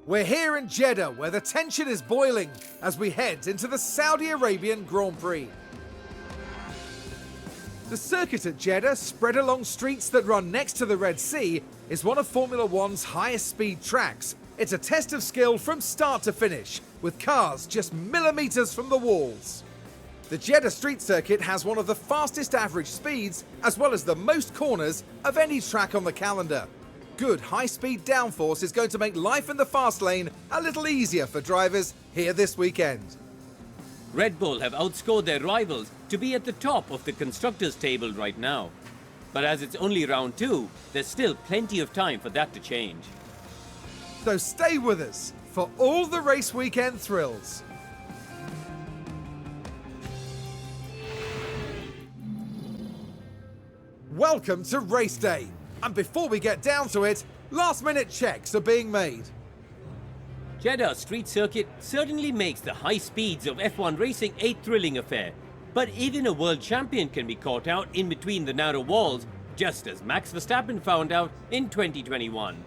We're here in Jeddah, where the tension is boiling as we head into the Saudi Arabian Grand Prix. The circuit at Jeddah, spread along streets that run next to the Red Sea, is one of Formula One's highest speed tracks. It's a test of skill from start to finish, with cars just millimeters from the walls. The Jeddah street circuit has one of the fastest average speeds, as well as the most corners of any track on the calendar. Good high-speed downforce is going to make life in the fast lane a little easier for drivers here this weekend. Red Bull have outscored their rivals to be at the top of the constructors' table right now. But as it's only round 2, there's still plenty of time for that to change. So stay with us for all the race weekend thrills. Welcome to race day. And before we get down to it, last-minute checks are being made. Jeddah street circuit certainly makes the high speeds of F1 racing a thrilling affair. But even a world champion can be caught out in between the narrow walls, just as Max Verstappen found out in 2021.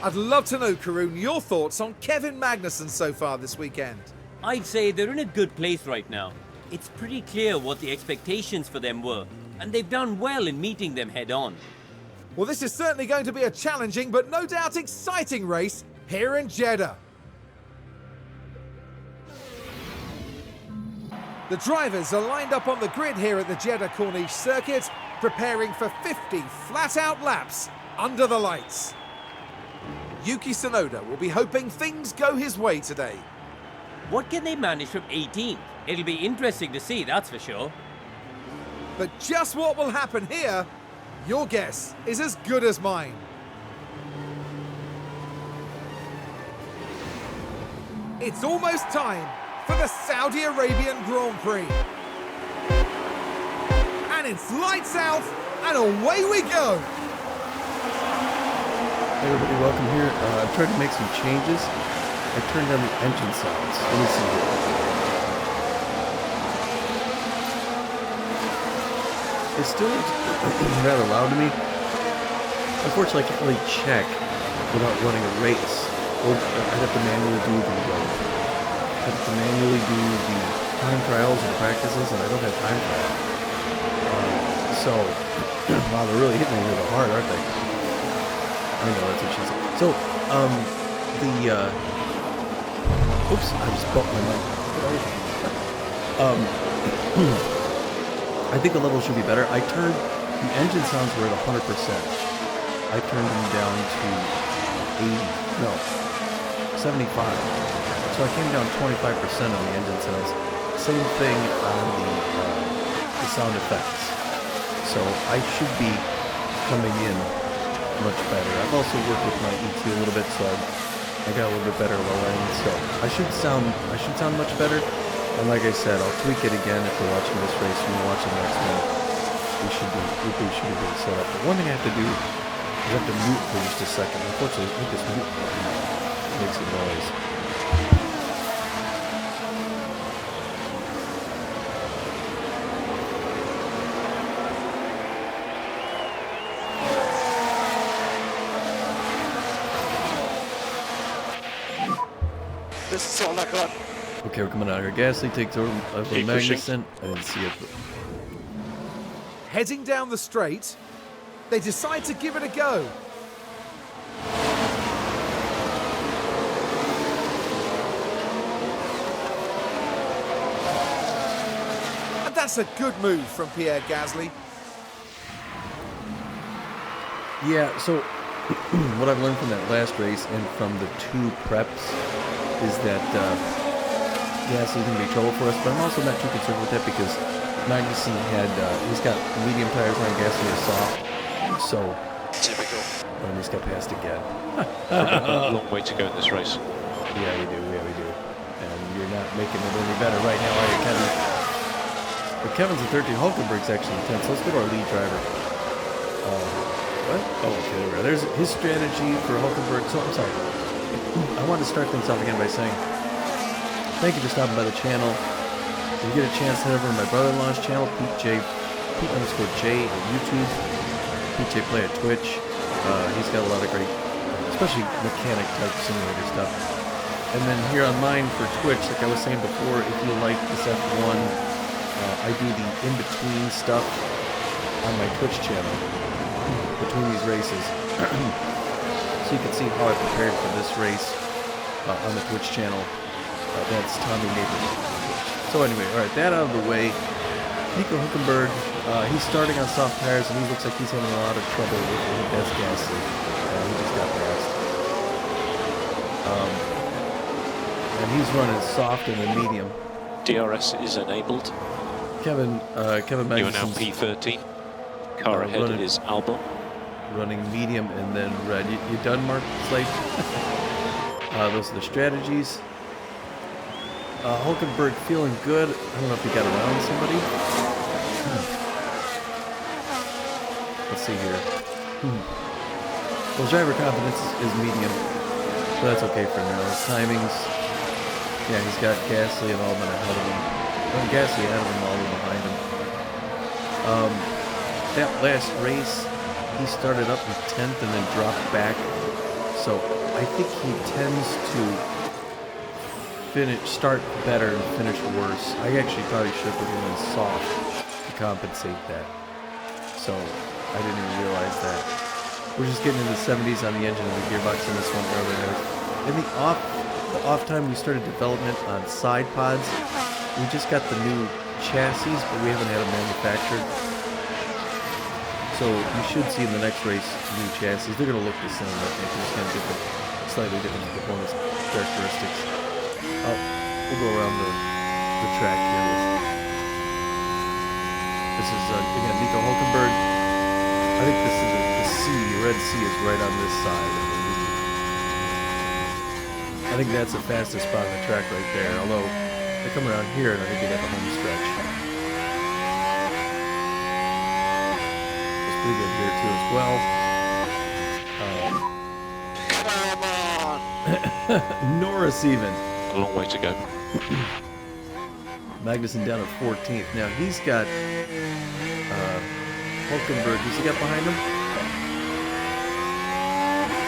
I'd love to know, Karun, your thoughts on Kevin Magnussen so far this weekend. I'd say they're in a good place right now. It's pretty clear what the expectations for them were, and they've done well in meeting them head-on. Well, this is certainly going to be a challenging but no doubt exciting race here in Jeddah. The drivers are lined up on the grid here at the Jeddah Corniche circuit, preparing for 50 flat-out laps under the lights. Yuki Tsunoda will be hoping things go his way today. What can they manage from 18th? It'll be interesting to see, that's for sure. But just what will happen here, your guess is as good as mine. It's almost time for the Saudi Arabian Grand Prix. And it's lights out and away we go. Hey everybody, welcome here. I've tried to make some changes. I turned down the engine sounds. Let me see here. It's still rather loud to me. Unfortunately, I can't really check without running a race. Or I'd have to manually do the time trials and practices, and I don't have time for that. So, wow, they're really hitting me really hard, aren't they? I know, that's what she said. So, oops, I just bumped my mic. I think the level should be better. The engine sounds were at 100%. I turned them down to 75. So I came down 25% on the engine sounds. Same thing on the sound effects. So I should be coming in much better. I've also worked with my EQ a little bit, so I got a little bit better low end. So I should sound much better. And like I said, I'll tweak it again if you're watching this race and you're watching the next one. We should be good set up. But one thing I have to do is I have to mute for just a second. Unfortunately, I think this mute button makes a noise. This is all I got. Okay, we're coming out here. Gasly takes over Magnussen. I didn't see it. But... Heading down the straight, they decide to give it a go. And that's a good move from Pierre Gasly. Yeah, so what I've learned from that last race and from the 2 preps is that Gasly can be trouble for us, but I'm also not too concerned with that because Magnussen he's got medium tires on, Gasly is soft, so typical. And he's got passed again. Long way to go in this race. Yeah, we do. And you're not making it any better right now, are you, Kevin? But Kevin's a 13. Hulkenberg's actually 10, so let's go to our lead driver. What? Oh, okay, there we go. There's his strategy for Hulkenberg. So, I'm sorry. I wanted to start things off again by saying thank you for stopping by the channel. If you get a chance, head over to my brother-in-law's channel, Pete_J at YouTube, Pete J Play at Twitch. He's got a lot of great especially mechanic type simulator stuff. And then here on mine for Twitch, like I was saying before, if you like this F1, I do the in-between stuff on my Twitch channel between these races. So you can see how I prepared for this race on the Twitch channel. That's Tommy Neighbors. So anyway, all right, that out of the way. Nico Hülkenberg, he's starting on soft tires, and he looks like he's having a lot of trouble with that Gasly. He just got passed. And he's running soft and then medium. DRS is enabled. Kevin Magnussen's You are now P13. Car ahead is Albon. Running medium and then red. You done, Mark Slade? Those are the strategies. Hülkenberg feeling good. I don't know if he got around somebody. Let's see here. Well, driver confidence is medium, so that's okay for now. His timings, yeah, he's got Gasly and Albon ahead of him. Well, Gasly ahead of him, Albon behind him. That last race, he started up in 10th and then dropped back. So I think he tends to start better and finish worse. I actually probably should have put him in soft to compensate that. So I didn't even realize that. We're just getting into the 70s on the engine and the gearbox in this one earlier. In the off time, we started development on side pods. We just got the new chassis, but we haven't had them manufactured. So you should see in the next race new chassis. They're going to look the same, I think. They're just going to get slightly different performance characteristics. We'll go around the track here. This is, again, Nico Hülkenberg. I think this is the red C is right on this side. I think that's the fastest spot on the track right there. Although, they come around here, and I think they got the home stretch. It's pretty good here, too, as well. Come on! Norris even. A long way to go. Magnussen down at 14th. Now he's got Hülkenberg. Who's he got behind him?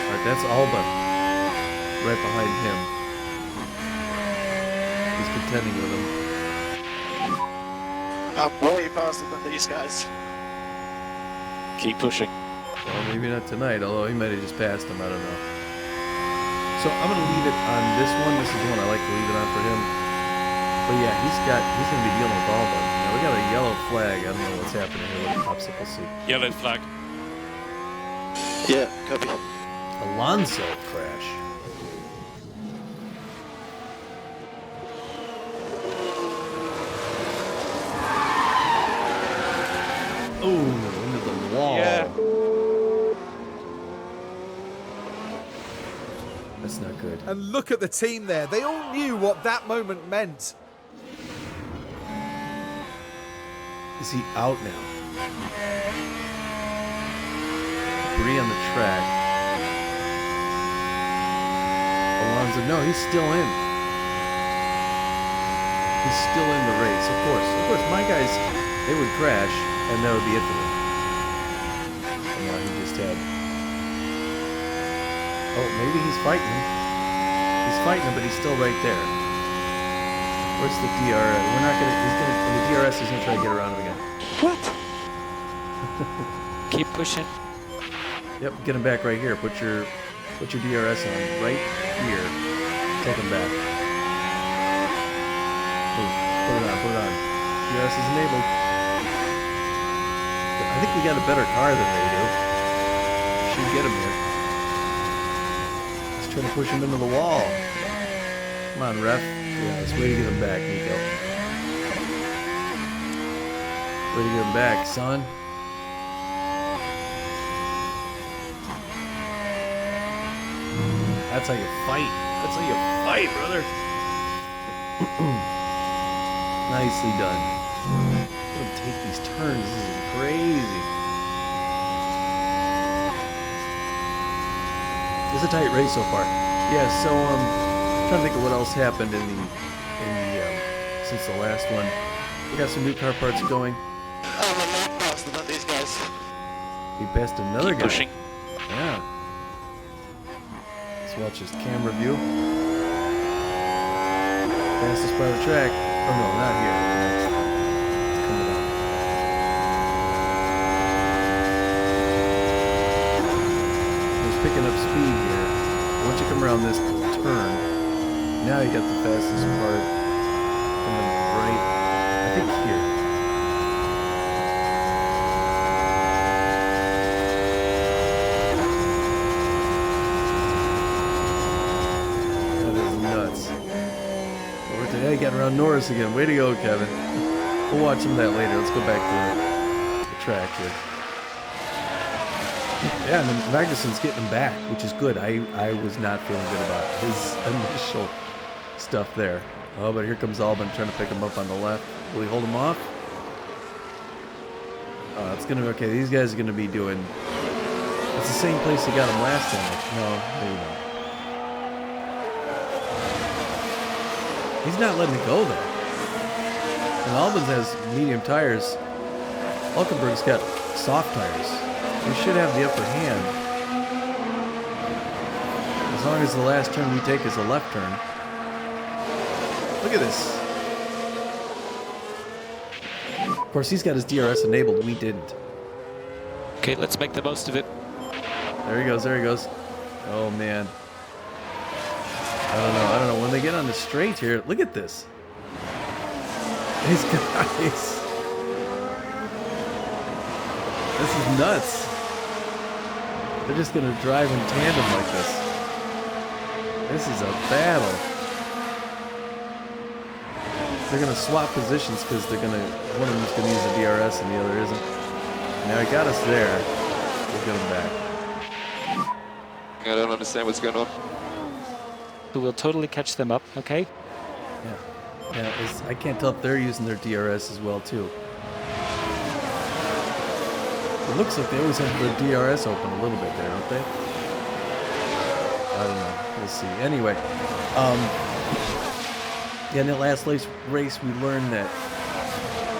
Alright, that's Albon. Right behind him. He's contending with him. I'm way faster than these guys. Keep pushing. Well, maybe not tonight, although he might have just passed him. I don't know. So I'm going to leave it on this one. This is the one I like to leave it on for him. But yeah, he's going to be dealing with Albon. Now we got a yellow flag. I don't know what's happening here with the popsicle seat. Yellow flag. Yeah, copy. Alonso crash. Oh, into the wall. Yeah. That's not good. And look at the team there. They all knew what that moment meant. Is he out now? Debris on the track. Alonso, no, he's still in. He's still in the race, of course. Of course, my guys, they would crash, and that would be it for them. And now he just had... Oh, maybe he's fighting him. He's fighting him, but he's still right there. Where's the DRS? We're not gonna. He's gonna. In the DRS, he's gonna try to get around him again. What? Keep pushing. Yep, get him back right here. Put your DRS on right here. Take him back. Ooh, put it on. Put it on. DRS is enabled. I think we got a better car than they do. Should get him here. Trying to push him into the wall. Come on, ref. Yeah, it's way to get him back, Nico. Way to get him back, son. That's how you fight. That's how you fight, brother. Nicely done. Let him take these turns. This is crazy. It's a tight race so far. Yeah, so I'm trying to think of what else happened since the last one. We got some new car parts going. I'm a lot faster than these guys. We passed another Keep guy. pushing. Yeah. watch this camera view. Fastest part of the track. Oh no, not here. It's coming up. It's picking up speed here. Once you come around this turn, now you got the fastest part coming right, I think here. That is nuts. Over today, got around Norris again. Way to go, Kevin. We'll watch some of that later. Let's go back to the track here. Yeah, and Magnussen's getting him back, which is good. I was not feeling good about his initial stuff there. Oh, but here comes Albon trying to pick him up on the left. Will he hold him off? Oh, it's going to be okay. These guys are going to be doing... It's the same place he got him last time. No, maybe not. He's not letting it go, though. And Albon has medium tires. Hulkenberg's got soft tires. We should have the upper hand. As long as the last turn we take is a left turn. Look at this. Of course, he's got his DRS enabled. We didn't. Okay, let's make the most of it. There he goes. There he goes. Oh, man. I don't know. When they get on the straight here, look at this. These guys. This is nuts. They're just going to drive in tandem like this. This is a battle. They're going to swap positions because they're going to... One of them's going to use the DRS and the other isn't. Now he got us there. We'll get him back. I don't understand what's going on. Who will totally catch them up, okay? Yeah, I can't tell if they're using their DRS as well, too. It looks like they always have the DRS open a little bit there, don't they? I don't know. We'll see. Anyway, yeah, in that last race we learned that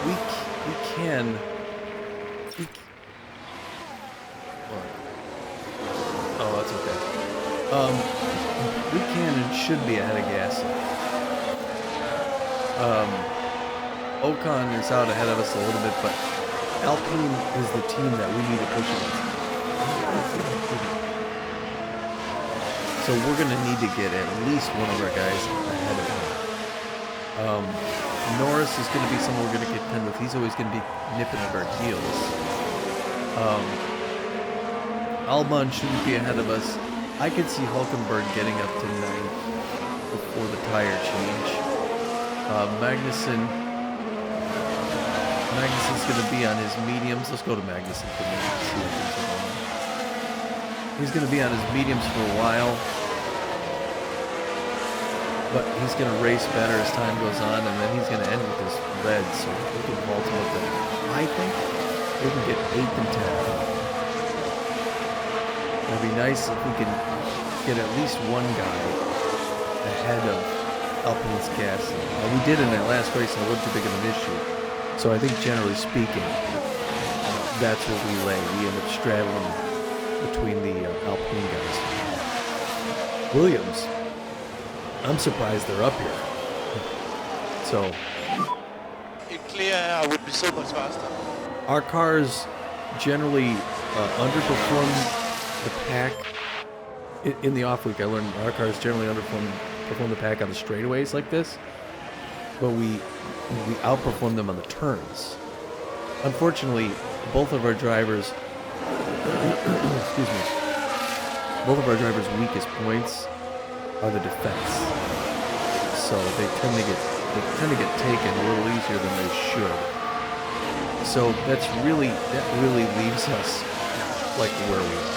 we can... Oh, that's okay. We can and should be ahead of Gasly. Ocon is out ahead of us a little bit, but Alpine is the team that we need to push against. So we're going to need to get at least one of our guys ahead of him. Norris is going to be someone we're going to contend with. He's always going to be nipping at our heels. Albon shouldn't be ahead of us. I could see Hulkenberg getting up to 9th before the tire change. Magnussen's going to be on his mediums. Let's go to Magnussen for a minute and see what things are going on. He's going to be on his mediums for a while, but he's going to race better as time goes on, and then he's going to end with his reds, so we can vault him with them. I think we can get 8th and 10th. It'd be nice if we can get at least one guy ahead of Alpine's Gasly. We did in that last race, and it wasn't too big of an issue. So I think, generally speaking, that's what we lay. We end up straddling between the Alpine guys. Williams, I'm surprised they're up here. So, In clear air, I would be so much faster. our cars generally underperform the pack. In the off week, I learned our cars generally underperform the pack on the straightaways like this, but we outperform them on the turns. Unfortunately, both of our drivers, excuse me, both of our drivers' weakest points are the defense. So they tend to get taken a little easier than they should. So that really leaves us like where we are.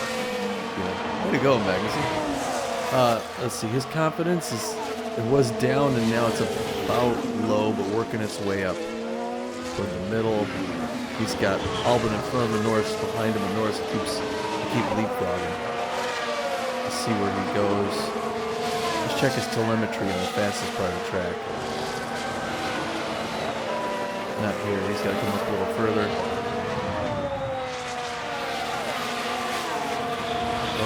You know, way to go, Magnussen. Let's see, his confidence was down and now it's about low, but working its way up toward the middle. He's got Albon in front of him, Norris behind him, and Norris keeps leapfrogging. Let's see where he goes. Let's check his telemetry on the fastest part of the track. Not here. He's got to come up a little further.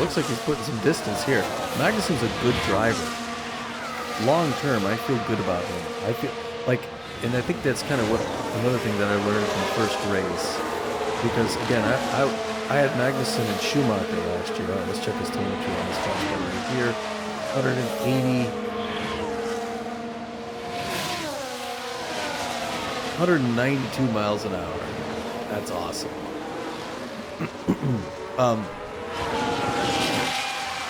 looks like he's putting some distance here. Magnussen's a good driver. Long term, I feel good about him. I feel like, and I think that's kind of what another thing that I learned from the first race. Because again, I had Magnussen and Schumacher last year. All right, let's check his telemetry on this fastball right here. 180. 192 miles an hour. That's awesome.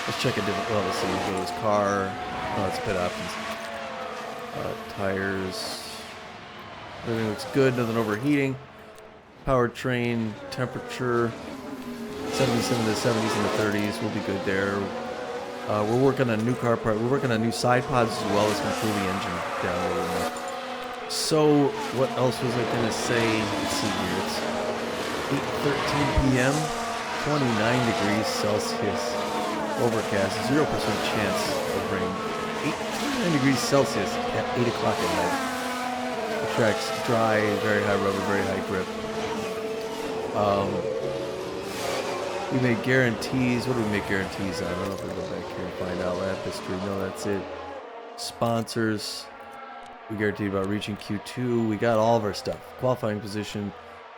Let's check a different. Well, let's see. Go to his car. Oh, it's pit options. Tires. Everything looks good. Nothing overheating. Powertrain temperature. 77 to the 70s and the 30s. We'll be good there. We're working on new car part. We're working on new side pods as well as can cool the engine down a little more. So, what else was I going to say? Let's see here. It's 8:13 p.m. 29 degrees Celsius. Overcast. 0% chance of rain. 29 degrees Celsius at 8 o'clock at night. The track's dry, very high rubber, very high grip. We made guarantees. What do we make guarantees on? I don't know if we go back here and find out lap history. No, that's it. Sponsors. We guaranteed about reaching Q2. We got all of our stuff. Qualifying position,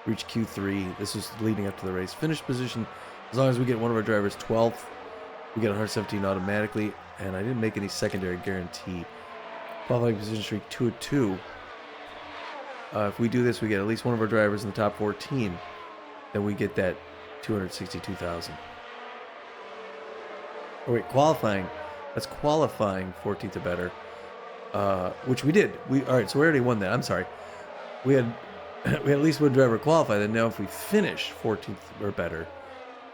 reach Q3. This was leading up to the race. Finish position, as long as we get one of our drivers 12th, we get 117 automatically. And I didn't make any secondary guarantee. Qualifying position streak 2 of 2. If we do this, we get at least one of our drivers in the top 14. Then we get that 262,000. Oh wait, qualifying. That's qualifying 14th or better. Which we did. All right, so we already won that. I'm sorry. We had at least one driver qualify. Then now if we finish 14th or better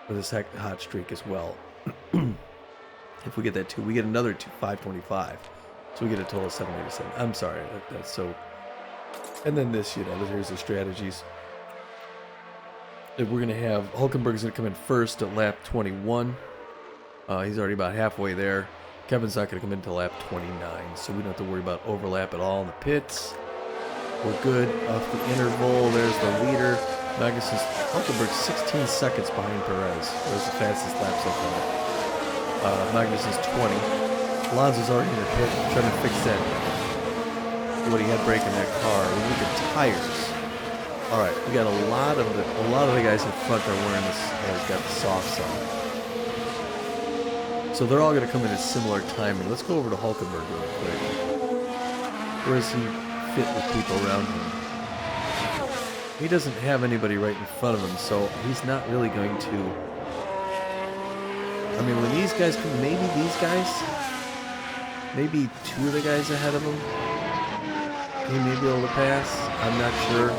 with this hot streak as well, if we get that 2, we get another 525. So we get a total of 787. I'm sorry. That's so. And then this, here's the strategies. We're going to have Hulkenberg's going to come in first at lap 21. He's already about halfway there. Kevin's not going to come in until lap 29, so we don't have to worry about overlap at all in the pits. We're good. Off the interval, there's the leader. Hulkenberg's 16 seconds behind Perez. There's the fastest lap so far. Magnussen's 20. Alonso's already in the pit trying to fix that. What he had breaking that car. We look at tires. All right, we got a lot of the guys in front are wearing this. Has got the softs on. So they're all going to come in at similar timing. Let's go over to Hulkenberg real quick. Where does he fit with people around him? He doesn't have anybody right in front of him, so he's not really going to. I mean, when these guys come, maybe these guys, maybe 2 of the guys ahead of him, he may be able to pass. I'm not sure.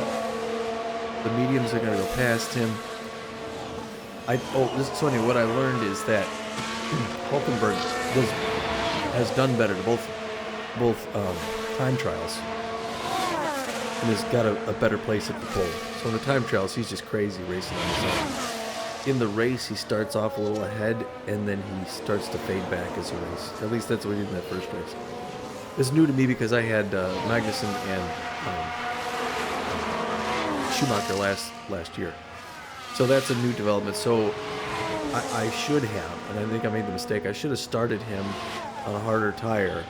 The mediums are going to go past him. This is funny. What I learned is that Hulkenberg has done better to both time trials and has got a better place at the pole. So in the time trials, he's just crazy racing on his own. In the race, he starts off a little ahead, and then he starts to fade back as he races. At least that's what he did in that first race. It's new to me because I had Magnussen and Schumacher last year. So that's a new development. So I should have, and I think I made the mistake, I should have started him on a harder tire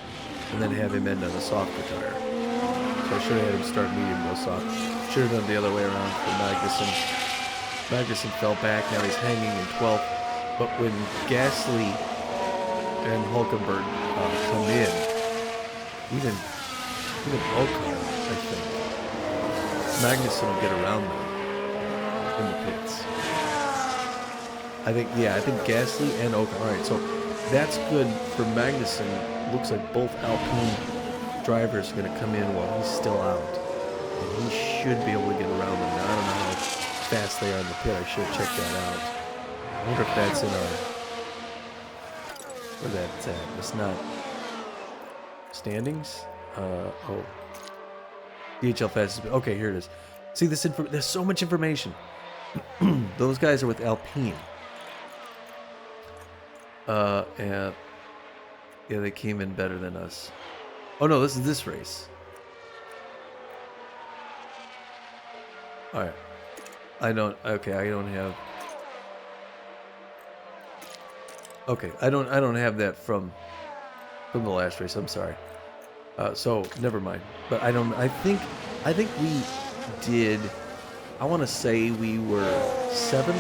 and then have him end on a softer tire. So I should have had him start medium, go soft. Should have done the other way around for Magnussen. Magnussen fell back, now he's hanging in 12th. But when Gasly and Hulkenberg come in, even Ocon, I think, Magnussen will get around them in the pits. I think Gasly and Ocon. All right, so that's good for Magnussen. Looks like both Alpine drivers are going to come in while he's still out. And he should be able to get around them. Now, I don't know how fast they are in the pit. I should check that out. I wonder if that's in our... Where that's at. It's not... Standings? DHL fastest... Okay, here it is. See, there's so much information. Those guys are with Alpine. And yeah, they came in better than us. Oh no, this is this race. All right, I don't have. Okay, I don't have that from the last race. I'm sorry. So never mind. But I think we did. I want to say we were 7th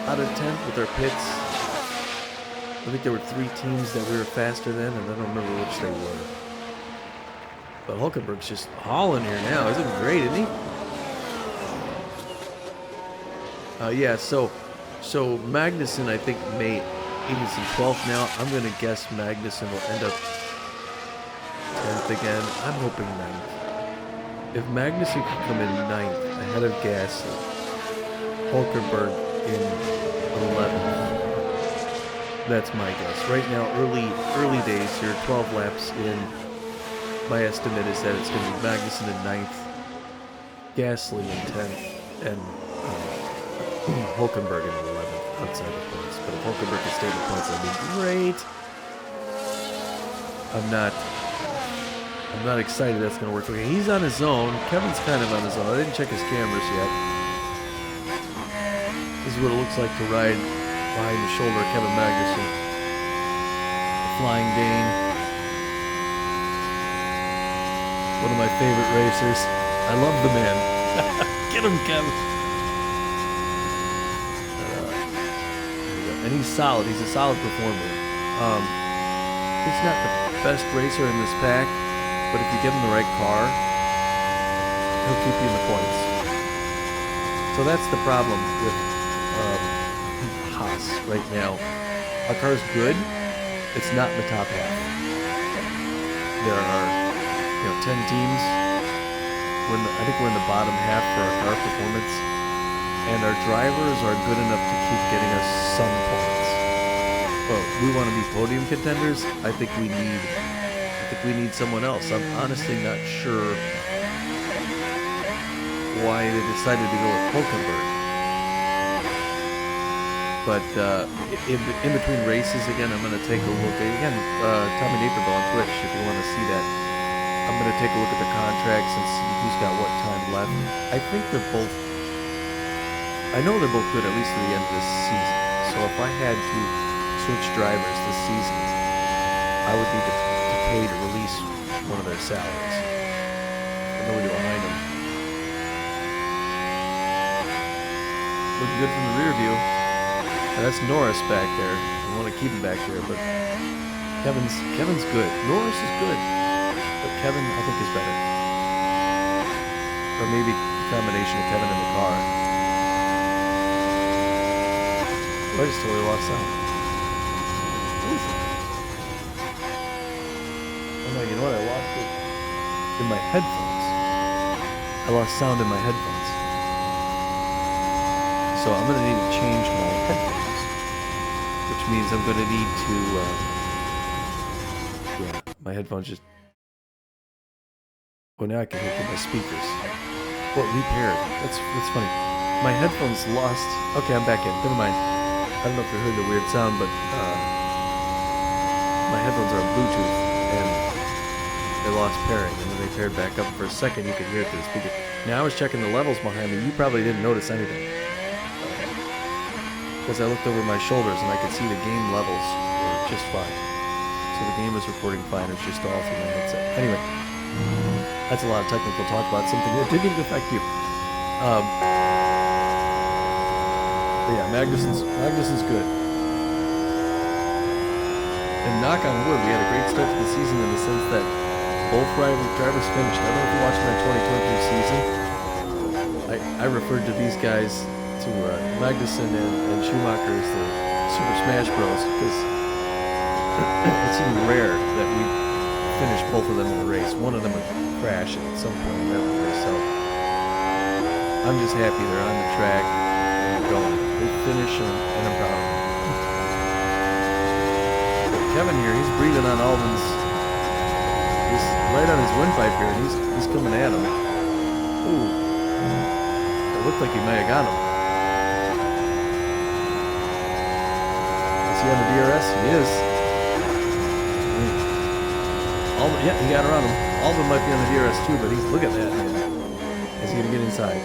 out of 10th with our pits. I think there were 3 teams that we were faster than, and I don't remember which they were. But Hulkenberg's just hauling here now. He's looking great, isn't he? Yeah. So Magnussen, I think, made Magnussen 12th now. I'm going to guess Magnussen will end up 10th again. I'm hoping 9th. If Magnussen can come in 9th ahead of Gasly, Hulkenberg in 11th. That's my guess. Right now, early days here, 12 laps in. My estimate is that it's going to be Magnussen in 9th, Gasly in 10th, and Hulkenberg in 11th outside the points. But if Hulkenberg can stay in the points, that'd be great. I'm not excited that's going to work. Okay, he's on his own. Kevin's kind of on his own. I didn't check his cameras yet. This is what it looks like to ride behind the shoulder of Kevin Magnussen. The Flying Dane. One of my favorite racers. I love the man. Get him, Kevin. And he's solid. He's a solid performer. He's not the best racer in this pack, but if you give him the right car, he'll keep you in the points. So that's the problem with Haas right now. Our car's good. It's not in the top half. There are 10 teams. I think we're in the bottom half for our car performance, and our drivers are good enough to keep getting us some points. But we want to be podium contenders. I think we need someone else. I'm honestly not sure why they decided to go with Hulkenberg. But in between races, again, I'm going to take a look. Again, Tommy Naperville on Twitch, if you want to see that. I'm going to take a look at the contracts and see who's got what time left. I think I know they're both good at least to the end of this season. So if I had to switch drivers this season, I would need to pay to release one of their salaries. I know we're behind them. Looking good from the rear view. Now that's Norris back there. I want to keep him back there, but Kevin's good. Norris is good, but Kevin, I think, is better. Or maybe a combination of Kevin and the car. I just totally lost sound. Oh no, you know what? I lost it in my headphones. I lost sound in my headphones. So I'm going to need to change my headphones, which means I'm going to need to, my headphones just, well, now I can hook up my speakers. What, repaired? That's funny. My headphones lost, okay, I'm back in, never mind. I don't know if you heard the weird sound, but my headphones are Bluetooth, and they lost pairing, and then they paired back up. For a second, you could hear it through the speaker. Now I was checking the levels behind me. You probably didn't notice anything. Because I looked over my shoulders and I could see the game levels were just fine. So the game was recording fine. It's just all through my headset. Anyway, that's a lot of technical talk about something that didn't even affect you. But yeah, Magnussen's good. And knock on wood, we had a great start to the season in the sense that both drivers finished. I don't know if you watched my 2023 season. I referred to these guys, to Magnussen and Schumacher as the Super Smash Bros. Because it seemed rare that we finished both of them in the race. One of them would crash at some point in that race. So I'm just happy they're on the track and going. They finish and I'm proud of them. Kevin here, he's breathing on Albon's. He's right on his windpipe here. He's coming at him. Ooh. It looked like he might have got him. Is he on the DRS? He is. Yeah, he got around him. Albon might be on the DRS too, but look at that, man. Is he going to get inside?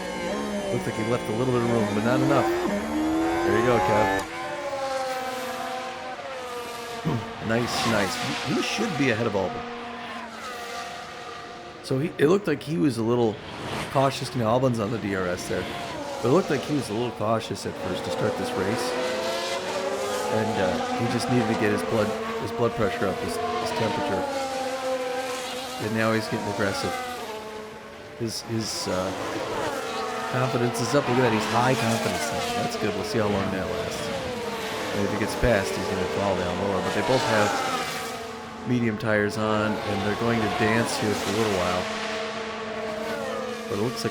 Looks like he left a little bit of room, but not enough. There you go, Kev. Nice, nice. He should be ahead of Albon. So it looked like he was a little cautious. Now Albon's on the DRS there, but it looked like he was a little cautious at first to start this race, and he just needed to get his blood pressure up, his temperature. And now he's getting aggressive. His confidence is up. Look at that. He's high confidence now. That's good. We'll see how long that lasts. And if he gets past, he's going to fall down lower. But they both have medium tires on, and they're going to dance here for a little while. But it looks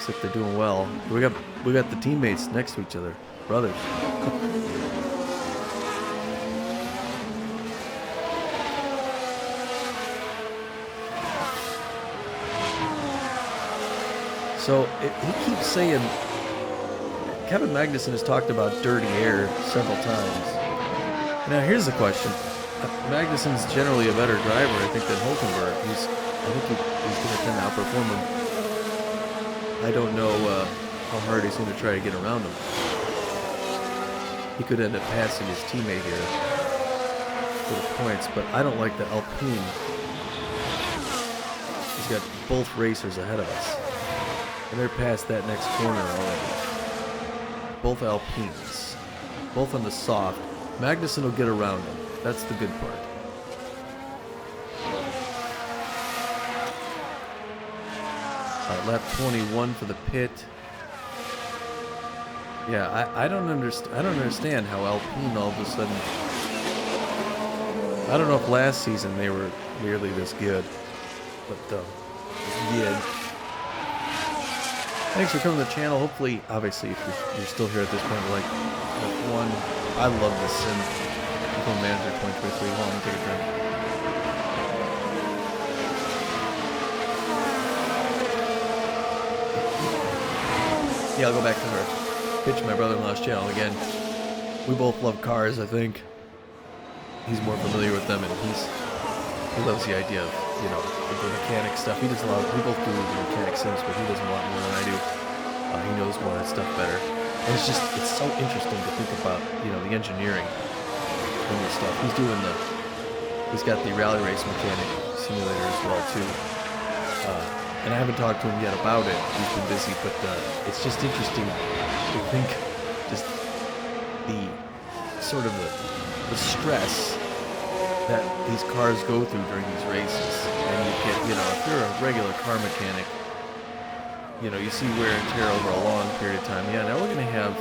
like they're doing well. We got the teammates next to each other, brothers. So he keeps saying, Kevin Magnussen has talked about dirty air several times. Now here's the question. Magnussen's generally a better driver, I think, than Hulkenberg. I think he's going to tend to outperform him. I don't know how hard he's going to try to get around him. He could end up passing his teammate here for the points, but I don't like the Alpine. He's got both racers ahead of us. And they're past that next corner already. Both Alpines. Both on the soft. Magnussen will get around them. That's the good part. Alright, lap 21 for the pit. Yeah, I don't understand how Alpine all of a sudden... I don't know if last season they were nearly this good. But, yeah. Thanks for coming to the channel. Hopefully, obviously, if you're still here at this point, like F1, I love this sim. F1 Manager 2023. Hold on, let me take a drink. Yeah, I'll go back to her. Pitch my brother-in-law's channel again. We both love cars, I think. He's more familiar with them, and he loves the idea of, you know, the mechanic stuff. He does a lot. We both do the mechanic sims, but he does a lot more than I do. He knows more of that stuff better. And it's so interesting to think about, you know, the engineering and the stuff. He's got the rally race mechanic simulator as well too. And I haven't talked to him yet about it. He's been busy, but it's just interesting to think just the sort of the stress that these cars go through during these races. And you get, you know, if you're a regular car mechanic, you know, you see wear and tear over a long period of time. Yeah, now we're gonna have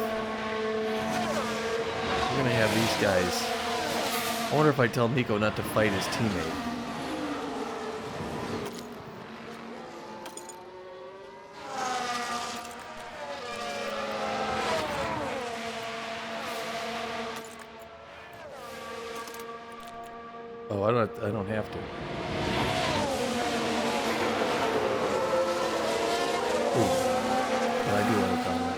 these guys. I wonder if I tell Nico not to fight his teammate. Oh, I don't have to. Ooh. But I do want to comment.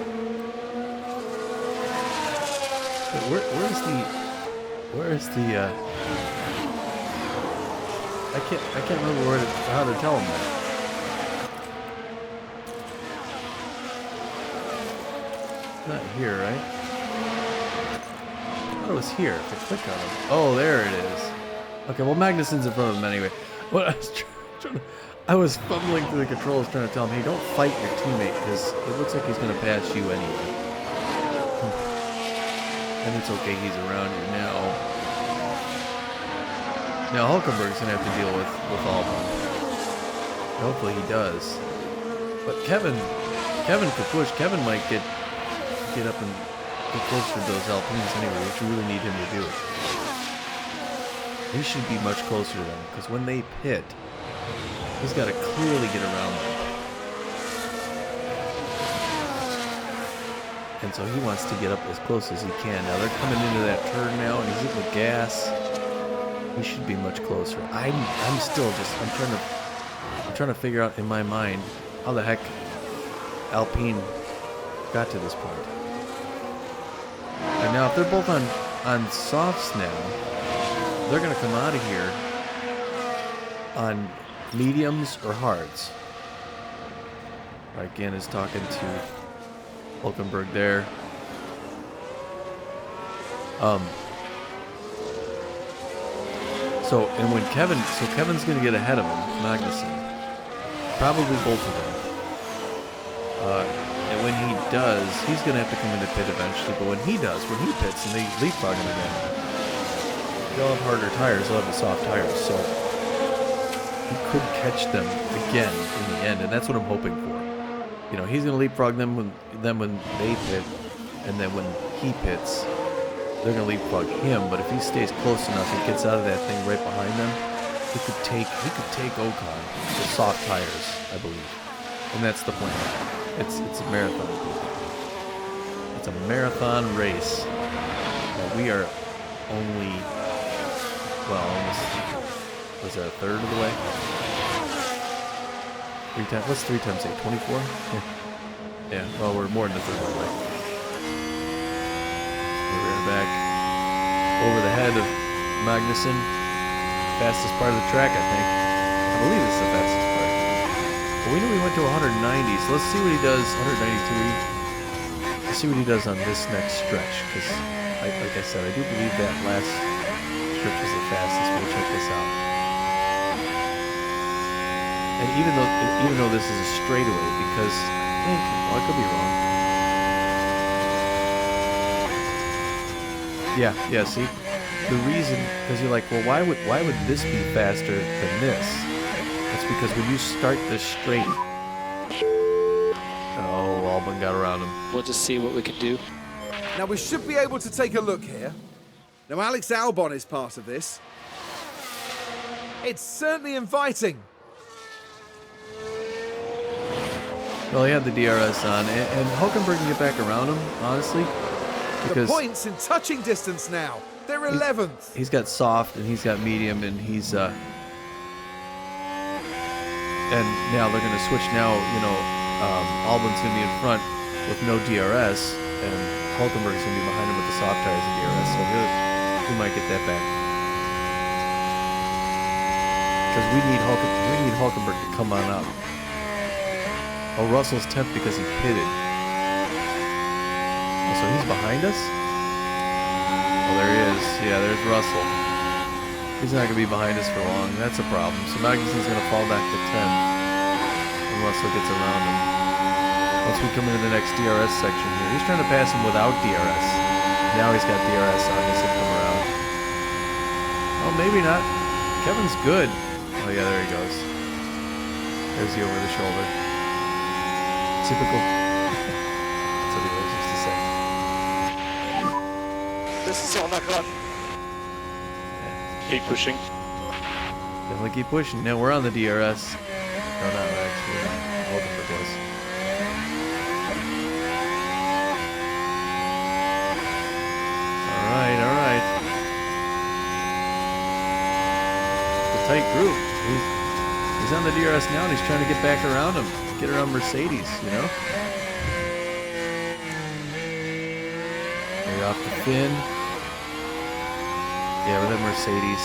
But where's the I can't remember how to tell him that. Not here, right? I thought it was here. If I click on him. Oh, there it is. Okay, well, Magnussen's in front of him anyway. What I was fumbling through the controls trying to tell him, hey, don't fight your teammate, because it looks like he's going to pass you anyway. And it's okay, he's around you now. Now, Hulkenberg's going to have to deal with Albon. Hopefully he does. But Kevin could push. Kevin might get up and get close to those Alpines anyway, which we really need him to do. He should be much closer to them, because when they pit, he's got to clearly get around them. And so he wants to get up as close as he can. Now they're coming into that turn now, and he's hitting the gas. He should be much closer. I'm still just I'm trying to figure out in my mind how the heck Alpine got to this point. And now if they're both on softs now, they're going to come out of here on mediums or hards. Again, is talking to Hulkenberg there. So Kevin's going to get ahead of him, Magnussen. Probably both of them. And when he does, he's going to have to come into pit eventually. But when he pits and they leapfrog him again, they'll have harder tires. They'll have the soft tires. So he could catch them again in the end, and that's what I'm hoping for. You know, he's going to leapfrog them when they pit, and then when he pits, they're going to leapfrog him. But if he stays close enough and gets out of that thing right behind them, he could take Ocon with soft tires, I believe. And that's the plan. It's a marathon. It's a marathon race. Now we are only, almost, was that a third of the way? What's 3 times 8? 24? Yeah, well, we're more than a third of the way. We're back over the head of Magnussen. Fastest part of the track, I think. I believe it's the fastest part. But we knew we went to 190, so let's see what he does. 192. Let's see what he does on this next stretch, because, like I said, I do believe that last stretch was the fastest. We'll check this out. And even though this is a straightaway, because I think, well, I could be wrong. Yeah, see? The reason, because you're like, well, why would this be faster than this? It's because when you start this straight, Albon got around him. We'll just see what we can do. Now we should be able to take a look here. Now Alex Albon is part of this. It's certainly inviting. Well, he had the DRS on, and Hulkenberg can get back around him, honestly. The points in touching distance now. They're 11th. He's got soft and he's got medium, and he's and now they're going to switch now. You know, Albon's going to be in front with no DRS, and Hulkenberg's going to be behind him with the soft tires and DRS. So we might get that back because we need Hulkenberg to come on up. Oh, Russell's 10th because he pitted. Oh, so he's behind us. Oh, there he is. Yeah, there's Russell. He's not going to be behind us for long. That's a problem. So Magnussen's going to fall back to 10th. And Russell gets around him. Once we come into the next DRS section here. He's trying to pass him without DRS. Now he's got DRS on. He's going to come around. Oh, maybe not. Kevin's good. Oh, yeah, there he goes. There's the over the shoulder. Typical. That's what he always used to say. This is on Ocon. Keep pushing. Definitely keep pushing. Now we're on the DRS. No, not actually. Hulkenberg was. All right. The tight group. He's on the DRS now, and he's trying to get back around him. Get around Mercedes, you know? Right off the fin. Yeah, with that Mercedes,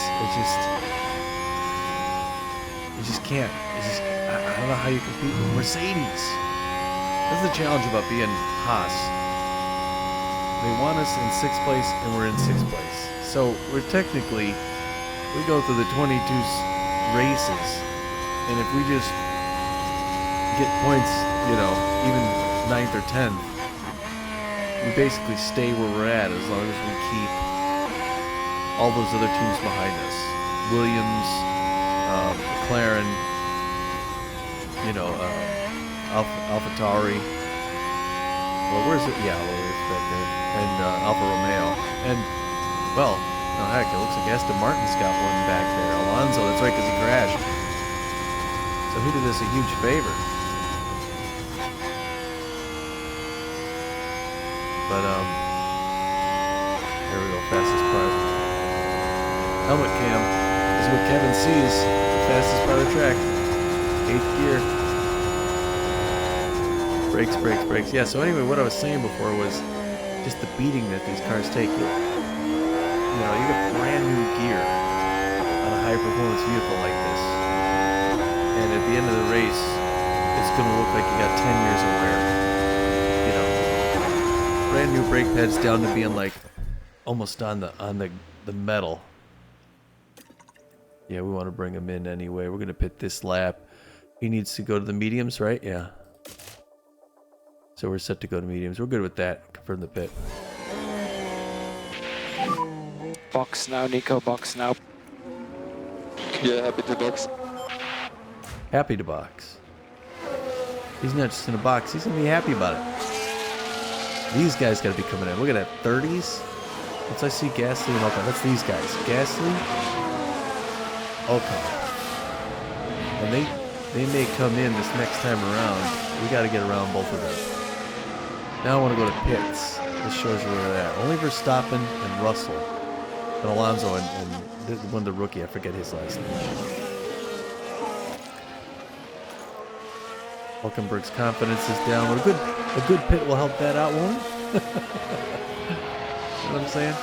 you just can't. I don't know how you compete with Mercedes. That's the challenge about being Haas. They want us in 6th place, and we're in 6th place. So we go through the 22 races, and if we just get points, you know, even 9th or 10th, we basically stay where we're at as long as we keep all those other teams behind us. Williams, McLaren, you know, AlphaTauri. Well, where's it? Yeah, it's back there. And Alfa Romeo. And, well, no, heck, it looks like Aston Martin's got one back there. Alonso, that's right, because he crashed. So he did us a huge favor. But, there we go, fastest part. Helmet cam is what Kevin sees, the fastest part of the track. 8th gear. Brakes. Yeah, so anyway, what I was saying before was just the beating that these cars take. You know, you get brand new gear on a high-performance vehicle like this. And at the end of the race, it's going to look like you got 10 years of wear. You know, brand new brake pads down to being like almost on the metal. Yeah, we want to bring him in anyway. We're going to pit this lap. He needs to go to the mediums, right? Yeah. So we're set to go to mediums. We're good with that. Confirm the pit. Box now, Nico. Box now. Yeah, happy to box. Happy to box. He's not just in a box. He's going to be happy about it. These guys got to be coming in. Look at that. 30s. Once I see Gasly and Ocon. That's these guys. Gasly, Ocon. And they may come in this next time around. We got to get around both of them. Now I want to go to pits. This shows you where they're at. Only Verstappen and Russell. And Alonso and one of the rookie. I forget his last name. Hulkenberg's confidence is down. A good pit will help that out, won't it? You know what I'm saying?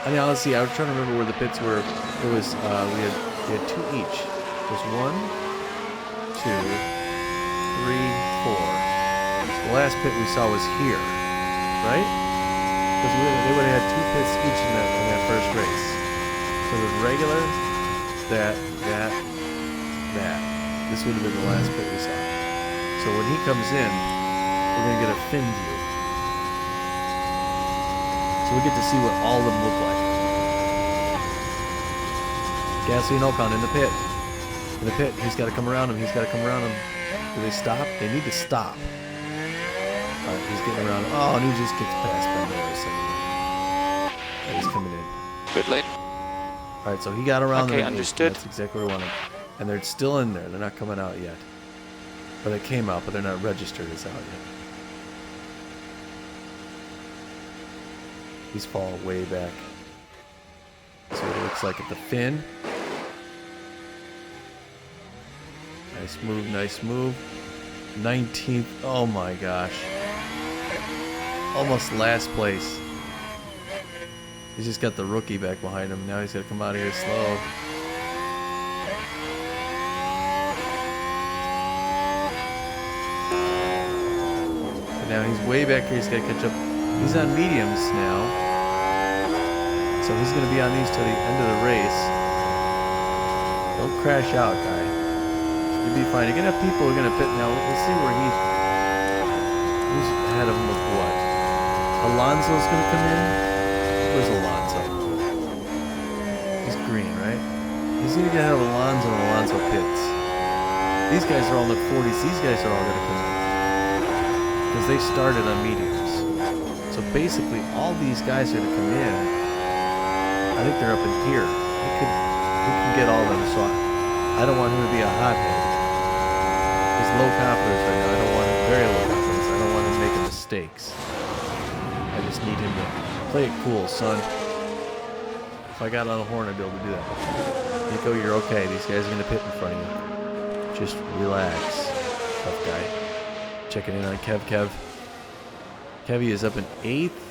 I mean, honestly, I was trying to remember where the pits were. It was we had 2 each. It was 1, 2, 3, 4. The last pit we saw was here, right? Because they would have had 2 pits each in that first race. So the regular, that. This would have been the last pit we saw. So when he comes in, we're gonna get a fin view. So we get to see what all of them look like. Gasly and Ocon in the pit. In the pit, he's got to come around him. He's got to come around him. Do they stop? They need to stop. All right, he's getting around. Oh, and he just gets past by Norris. And he's coming in. Good lane. All right, so he got around them. Okay, understood. That's exactly what we wanted. And they're still in there. They're not coming out yet. But they came out, but they're not registered as out yet. He's falling way back. That's what it looks like at the fin. Nice move, nice move. 19th. Oh my gosh. Almost last place. He's just got the rookie back behind him. Now he's got to come out of here slow. And now he's way back here. He's got to catch up. He's on mediums now. So he's going to be on these till the end of the race. Don't crash out, guy. You'll be fine. You're going to have people who are going to pit now. We'll see where who's ahead of him with what. Alonso's going to come in. Where's Alonso? He's green, right? He's going to get ahead of Alonso and Alonso pits. These guys are all in the 40s. These guys are all going to come in. Because they started on mediums. So basically, all these guys are going to come in. I think they're up in here. He can get all of them, so I don't want him to be a hothead. He's low confidence right now. I don't want him very low confidence. I don't want him making mistakes. I just need him to play it cool, son. If I got on a horn, I'd be able to do that. Nico, you're okay. These guys are going to pit in front of you. Just relax, tough guy. Checking in on Kev. Kevy is up in 8th.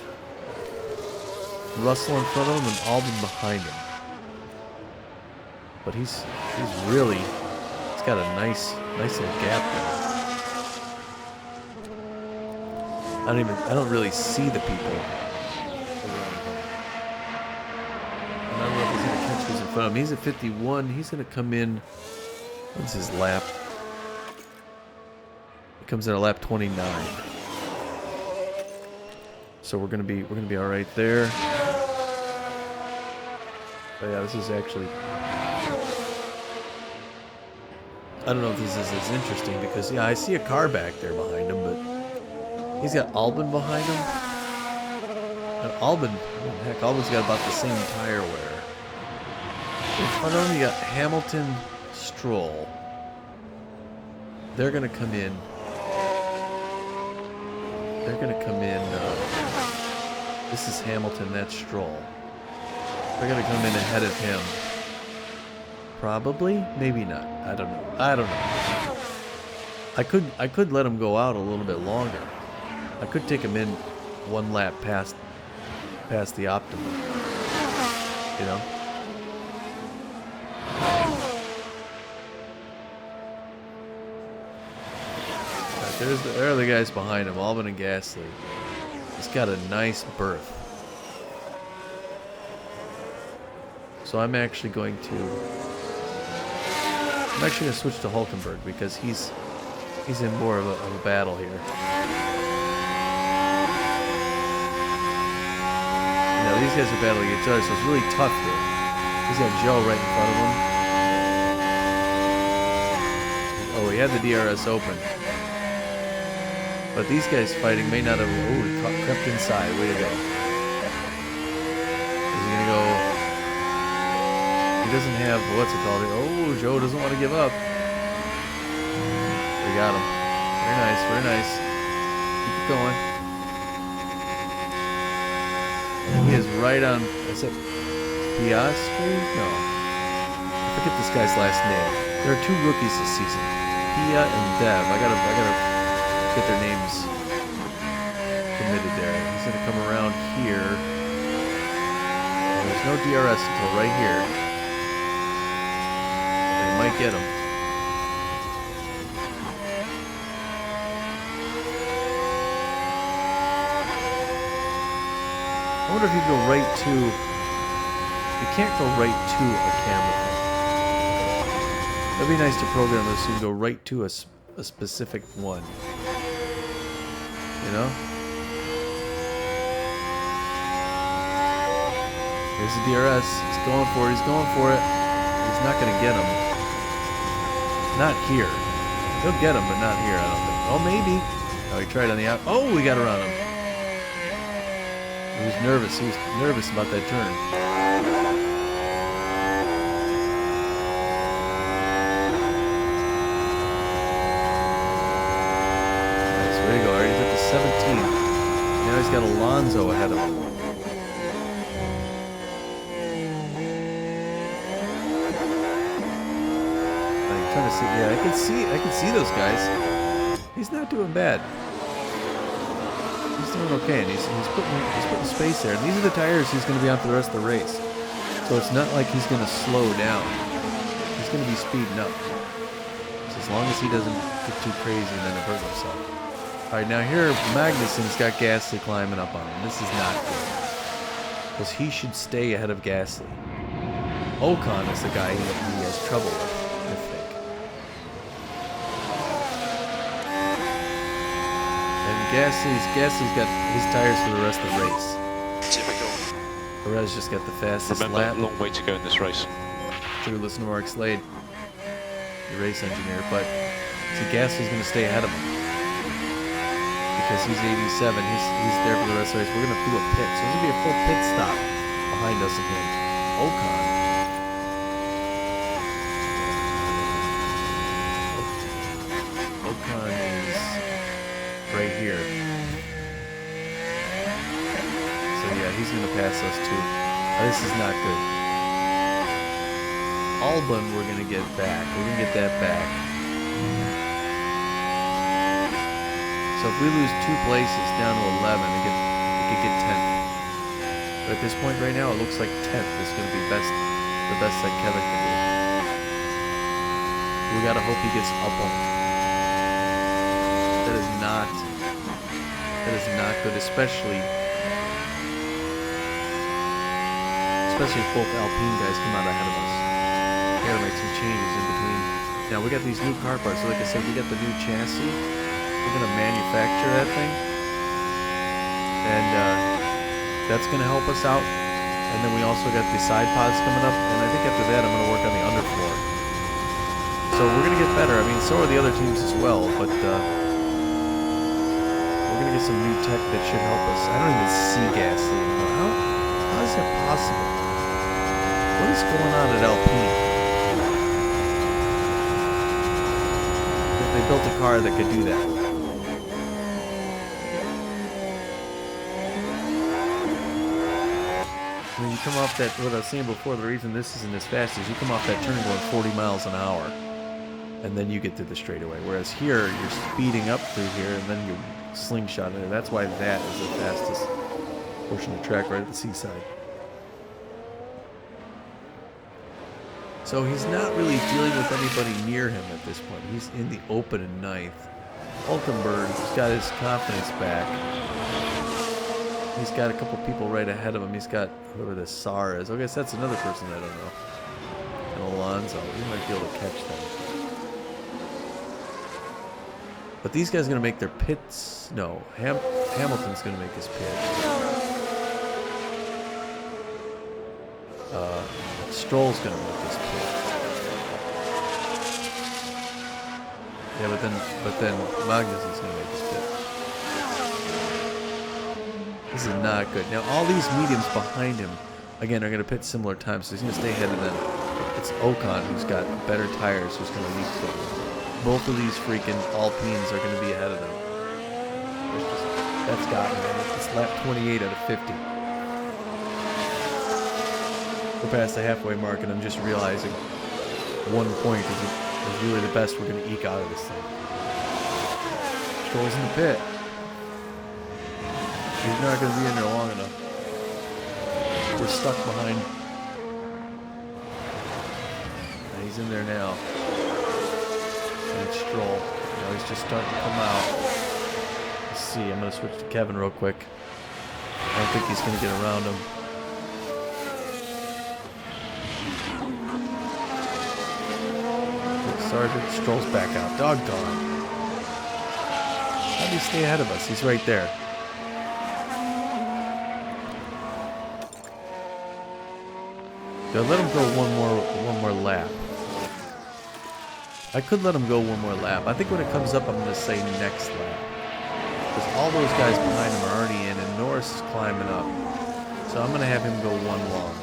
Russell in front of him and Albon behind him. But he's got a nice little gap there. I don't really see the people. I don't know if he's gonna catch who's in front of him. He's at 51. He's gonna come in. What's his lap? He comes in at lap 29. So we're gonna be all right there. But yeah, this is actually, I don't know if this is as interesting because, yeah, I see a car back there behind him, but he's got Albon behind him. And Albon's got about the same tire wear. In front of him, you got Hamilton, Stroll. They're going to come in. This is Hamilton, that's Stroll. They're going to come in ahead of him. Probably, maybe not. I don't know. I could let him go out a little bit longer. I could take him in one lap past the optimum. You know? Right, there are the guys behind him, Albon and Gasly. He's got a nice berth. So I'm actually going to I'm actually going to switch to Hulkenberg because he's in more of a battle here. Now these guys are battling each other, so it's really tough here. He's got Joe right in front of him. Oh, he had the DRS open. But these guys fighting may not have... Oh, he crept inside. Way to go. Is he going to go... He doesn't have... What's it called? Oh, Joe doesn't want to give up. We got him. Very nice, very nice. Keep it going. And he is right on... Is it Piastri? No. I forget this guy's last name. There are 2 rookies this season. Pia and Dev. I gotta get their names committed there. He's gonna come around here. There's no DRS until right here. They might get him. I wonder if you can go right to... You can't go right to a camera. That'd be nice to program this so you can go right to a specific one. You know? Here's the DRS. He's going for it. He's going for it. He's not going to get him. Not here. He'll get him, but not here, I don't think. Oh, maybe. Oh, he tried on the out. Oh, we got around him. He was nervous. He was nervous about that turn. Nice. Way to go. Already hit the 17th. Now he's got Alonso ahead of him. I'm trying to see. Yeah, I can see those guys. He's not doing bad. He's doing okay, and he's putting space there. And these are the tires he's going to be on for the rest of the race. So it's not like he's going to slow down. He's going to be speeding up. So as long as he doesn't get too crazy and then hurt himself. All right, now here Magnussen's got Gasly climbing up on him. This is not good. Because he should stay ahead of Gasly. Ocon is the guy he has trouble with, I think. Gasly's got his tires for the rest of the race. Typical. Perez just got the fastest Remember, lap. long way to go in this race. True, listen to Mark Slade, the race engineer. But see, Gasly's going to stay ahead of him because he's 87. He's there for the rest of the race. We're going to do a pit, so there's going to be a full pit stop behind us again. Ocon is right here. So yeah, he's going to pass us too. This is not good. Albon we're going to get back. We're going to get that back. So if we lose 2 places down to 11, we could get 10th. But at this point right now, it looks like 10th is going to be the best that Kevin can do. We got to hope he gets up on it. That is not good, especially if both Alpine guys come out ahead of us. We gotta make some changes in between. Now we got these new car parts, so like I said, we got the new chassis. We're gonna manufacture that thing, and that's gonna help us out. And then we also got the side pods coming up, and I think after that I'm gonna work on the underfloor. So we're gonna get better. I mean, so are the other teams as well, but we're gonna get some new tech that should help us. I don't even see Gasly anymore. How is that possible? What is going on at Alpine? If they built a car that could do that. When you come off that, what I was saying before, the reason this isn't as fast is you come off that turn going 40 miles an hour, and then you get through the straightaway. Whereas here, you're speeding up through here, and then you slingshot in there. That's why that is the fastest portion of the track right at the seaside. So he's not really dealing with anybody near him at this point. He's in the open in 9th. Hulkenberg's got his confidence back. He's got a couple people right ahead of him. He's got whoever this Sar is. I guess that's another person I don't know. And Alonso. He might be able to catch them. But these guys are going to make their pits. No, Hamilton's going to make his pit. Stroll's going to make his pit. Yeah, but then Magnussen's going to make his pit. This is not good. Now all these mediums behind him, again, are going to pit similar times, so he's going to stay ahead of them. It's Ocon who's got better tires, who's going to lead them. Both of these freaking Alpines are going to be ahead of them. That's got me. It's lap 28 out of 50. We're past the halfway mark, and I'm just realizing 1 point is really the best we're going to eke out of this thing. Stroll's in the pit. He's not going to be in there long enough. We're stuck behind. And he's in there now. And it's Stroll. Now he's just starting to come out. Let's see. I'm going to switch to Kevin real quick. I don't think he's going to get around him. Sergeant Stroll's back out. Doggone. How do you stay ahead of us? He's right there. So let him go one more lap. I could let him go one more lap. I think when it comes up, I'm going to say next lap. Because all those guys behind him are already in, and Norris is climbing up. So I'm going to have him go one long.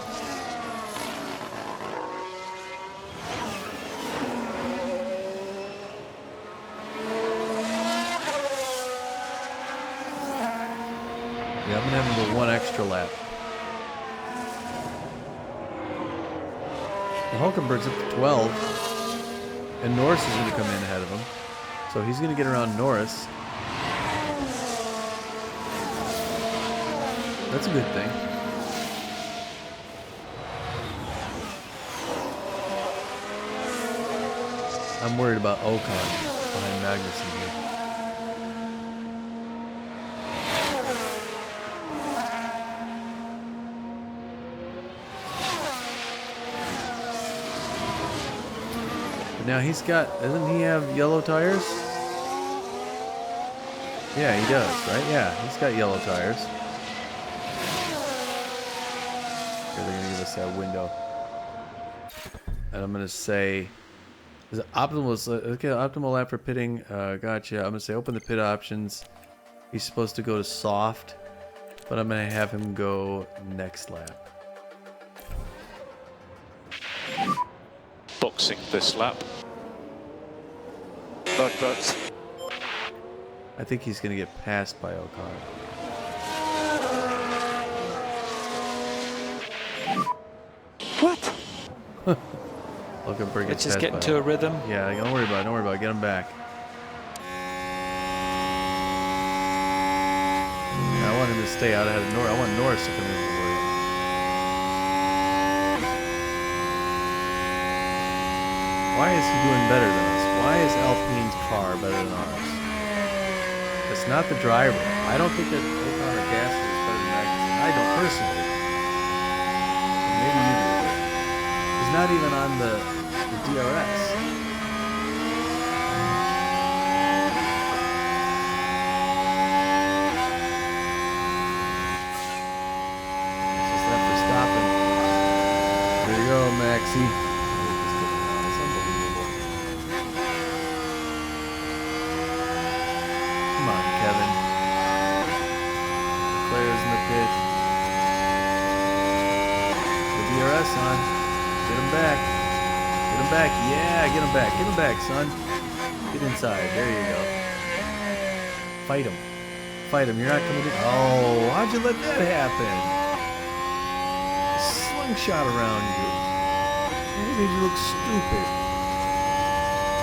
Yeah, I'm going to have him go one extra lap. Hulkenberg's up to 12, and Norris is going to come in ahead of him, so he's going to get around Norris. That's a good thing. I'm worried about Ocon behind Magnussen here. Now he's got, doesn't he have yellow tires? Yeah, he does, right? Yeah, he's got yellow tires. They're going to give us that window. And I'm going to say, is it optimal? Okay, optimal lap for pitting. Gotcha. I'm going to say open the pit options. He's supposed to go to soft, but I'm going to have him go next lap. Boxing this lap. But. I think he's going to get passed by Ocon. What? Hulkenberg Let's gets just passed get by into a rhythm. Yeah, don't worry about it. Don't worry about it. Get him back. Yeah, I want him to stay out ahead of Norris. I want Norris to come in for him. Why is he doing better than us? Why is Alpine's car better than ours? It's not the driver. I don't think that Ocon or Gasly is better than Magnussen. I don't personally. Maybe you do. He's not even on the DRS. Just after stopping. There you go, Maxie. That's unbelievable. Come on, Kevin. Leclerc's in the pit. The DRS on. Get him back. Get him back. Yeah, get him back. Get him back, son. Get inside. There you go. Fight him. Fight him. You're not coming in. Oh, how'd you let that happen? Slingshot around you. It made you look stupid.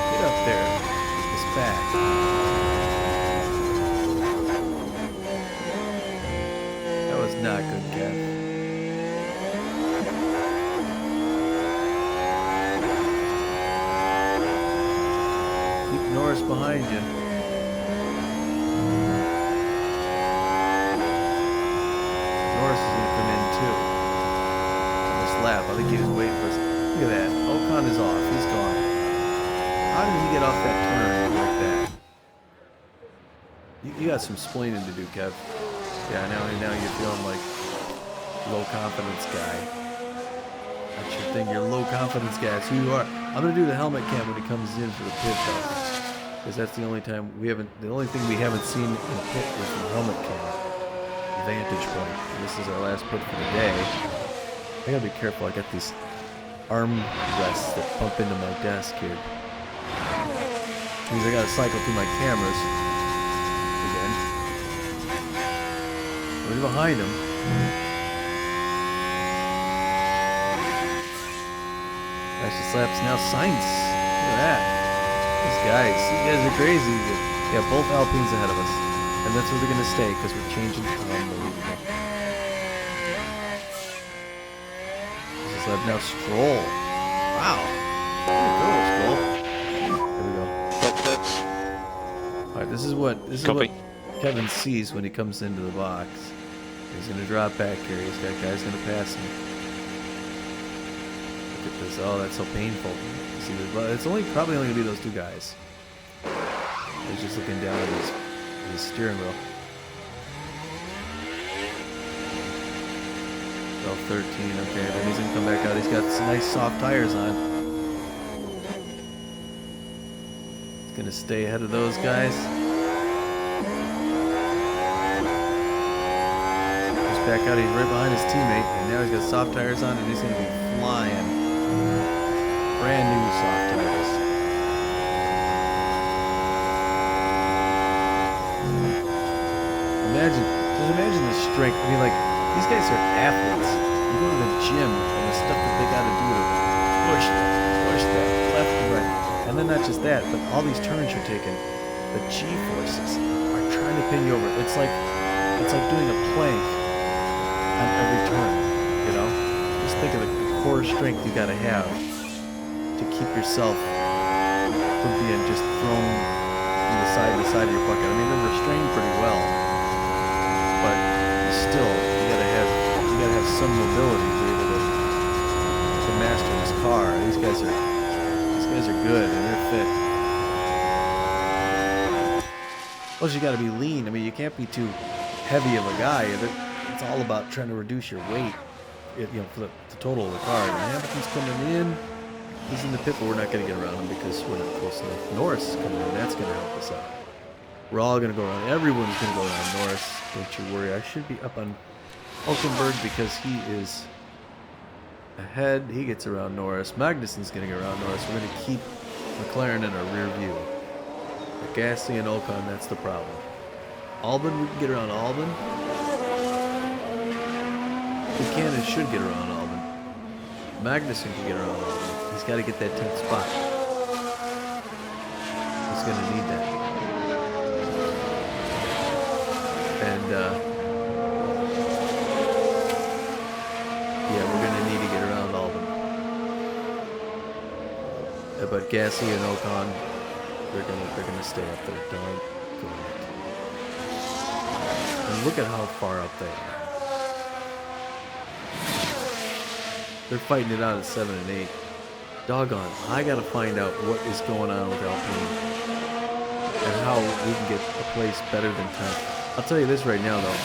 Get up there. Get this back. That was not good, Kev. Keep Norris behind you. Norris is going to come in too. On this lap, I think he was waiting for us. Look at that. Ocon is off. He's gone. How did he get off that turn like that? You got some splaining to do, Kev. Yeah, now you're feeling like low confidence guy. That's your thing. You're low confidence guy. That's who you are. I'm gonna do the helmet cam when he comes in for the pit though, because that's the only time we haven't. The only thing we haven't seen in pit is the helmet cam vantage point. And this is our last pit for the day. I gotta be careful. I got these arm rests that bump into my desk here. Means I gotta cycle through my cameras again. Look behind him. Fastest laps now, Sainz. Look at that. These guys are crazy. Yeah, both Alpines ahead of us. And that's where they're gonna stay because we're changing unbelievable. This lap now, Stroll. Wow. Stroll. There we go. Alright, this is what Kevin sees when he comes into the box. He's gonna drop back here. He's got guys gonna pass him. Look at this. Oh, that's so painful. You see this? But it's probably only gonna be those two guys. He's just looking down at his steering wheel. 12-13, okay, then he's gonna come back out. He's got some nice soft tires on. He's gonna stay ahead of those guys. He's back out, he's right behind his teammate, and now he's got soft tires on, and he's gonna be flying. Brand new soft tires. Just imagine the strength. I mean, like, these guys are athletes. You go to the gym and the stuff that they got to do to push that left and right. And then not just that, but all these turns you're taking, the G-forces are trying to pin you over. It's like doing a plank on every turn, you know? Just think of the core strength you got to have to keep yourself from being just thrown from the side to side of your bucket. I mean, they're restrained pretty well. But still, you gotta have some mobility to be able to master this car. These guys are good and they're fit. Plus, you gotta be lean. I mean, you can't be too heavy of a guy. It's all about trying to reduce your weight. For the total of the car. And Hamilton's coming in. He's in the pit, but we're not gonna get around him because we're not close enough. Norris is coming in. That's gonna help us out. We're all going to go around. Everyone's going to go around Norris. Don't you worry. I should be up on Hulkenberg because he is ahead. He gets around Norris. Magnussen's going to get around Norris. We're going to keep McLaren in our rear view. But Gasly and Ocon, that's the problem. Albon, we can get around Albon. We can and should get around Albon. Magnussen can get around Albon. He's got to get that 10th spot. He's going to need that. And, yeah, we're going to need to get around Albon. But Gasly and Ocon, they're gonna stay up there. Don't go it. And look at how far up they are. They're fighting it out at 7 and 8. Doggone, I got to find out what is going on with Alpine and how we can get a place better than 10th. I'll tell you this right now, though.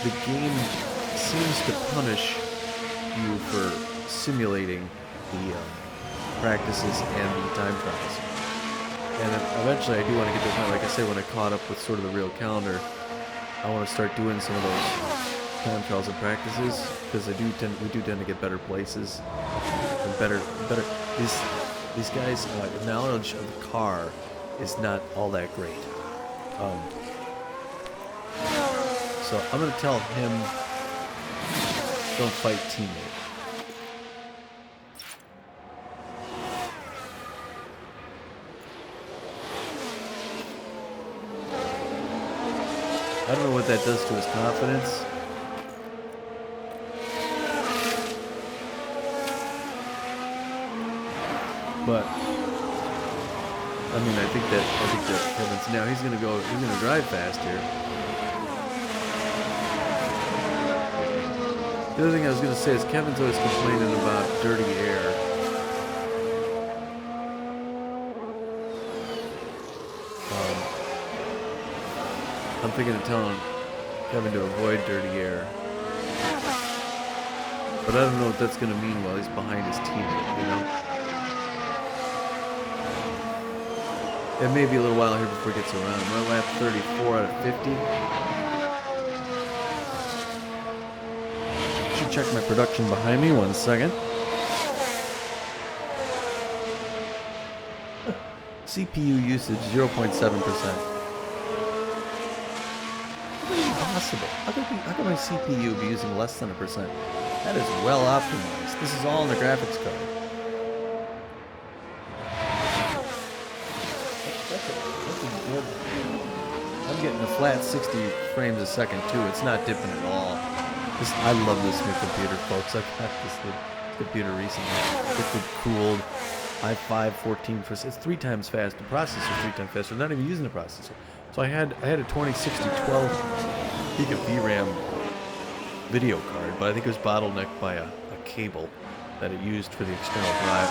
The game seems to punish you for simulating the practices and the time trials. And eventually I do want to get to the point, like I say, when I caught up with sort of the real calendar, I want to start doing some of those time trials and practices, because we do tend to get better places and better. These guys' knowledge of the car is not all that great. So I'm going to tell him, don't fight teammate. I don't know what that does to his confidence. But I mean, I think that Kevin's now he's gonna drive fast here. The other thing I was gonna say is Kevin's always complaining about dirty air. I'm thinking of telling Kevin to avoid dirty air. But I don't know what that's going to mean while he's behind his teammate, you know? It may be a little while here before he gets around. My lap 34 out of 50. Should check my production behind me. 1 second. CPU usage 0.7%. Impossible. How could my CPU be using less than 1%? That is well optimized. This is all in the graphics card. I'm getting a flat 60 frames a second too. It's not dipping at all. I love this new computer, folks. I got this new computer recently. Liquid cooled i5 14%. It's 3 times fast. The processor 3 times faster. I'm not even using the processor. So I had a 2060 12 gig of VRAM video card, but I think it was bottlenecked by a cable that it used for the external drive,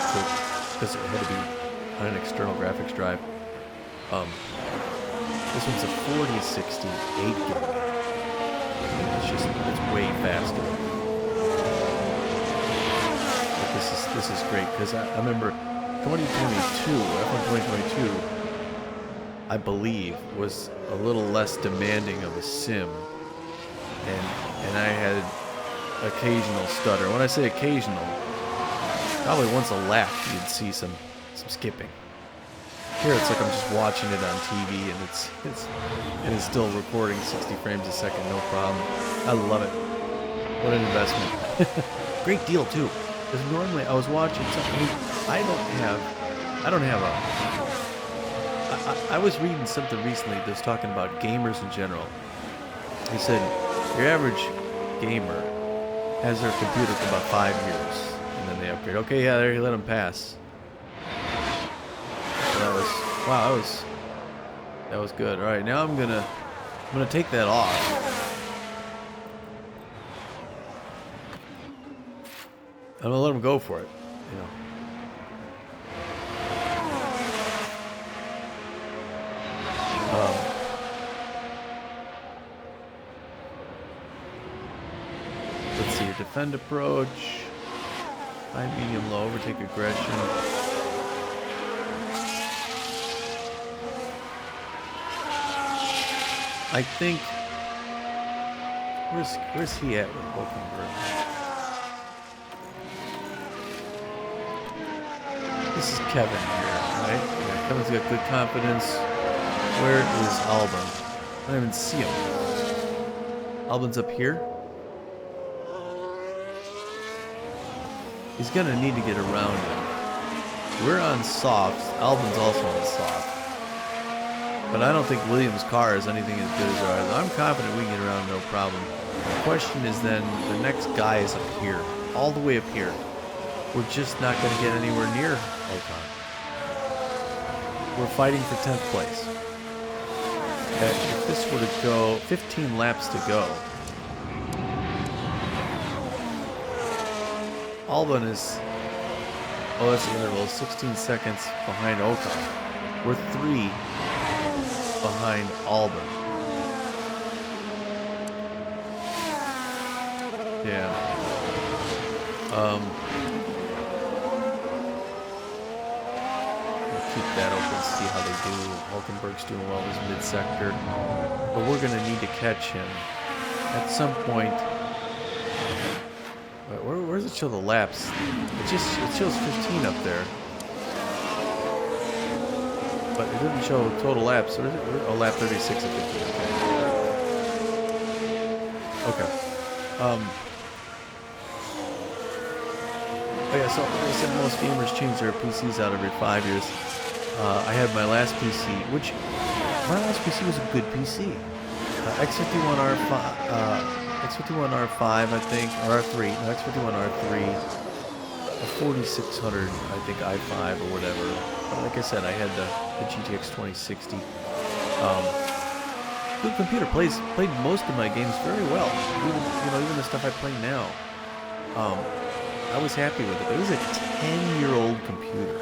because it had to be on an external graphics drive. This one's a 4060 8 gig. It's way faster. But this is great, because I remember 2022, F1 2022, I believe, was a little less demanding of a sim, and I had occasional stutter. When I say occasional, probably once a lap you'd see some skipping. Here it's like I'm just watching it on TV, and it's still recording 60 frames a second, no problem. I love it. What an investment. Great deal too. Because normally I was watching something. I was reading something recently that was talking about gamers in general. He said your average gamer has their computer for about 5 years, and then they upgrade. Okay, yeah, there you let them pass. That was good. All right, now I'm gonna take that off. I'm gonna let him go for it, you know. Let's see, defend approach, high, medium, low, overtake aggression. I think, where's he at with Hulkenberg? This is Kevin here, right? Yeah, Kevin's got good confidence. Where is Albon? I don't even see him. Albon's up here. He's gonna need to get around him. We're on softs. Albon's also on soft. But I don't think Williams' car is anything as good as ours. I'm confident we can get around no problem. The question is then, the next guy is up here. All the way up here. We're just not going to get anywhere near Ocon. We're fighting for 10th place. If this were to go 15 laps to go, Albon is, that's the interval, 16 seconds behind Ocon. We're 3 behind Albon. Yeah. Keep that open, see how they do. Hulkenberg's doing well in his mid-sector. But we're going to need to catch him at some point. Where does it show the laps? It shows 15 up there. But it doesn't show total laps. Where is it? Oh, lap 36 at 15. Okay. Yeah, so like I said, most gamers change their PCs out every 5 years. I had my last PC, which my last PC was a good PC. X51R5, I think, or R3. No, X51R3. A 4600, I think, i5 or whatever. But like I said, I had the GTX 2060. Good computer, played most of my games very well. Even the stuff I play now. I was happy with it. But it was a 10-year-old computer.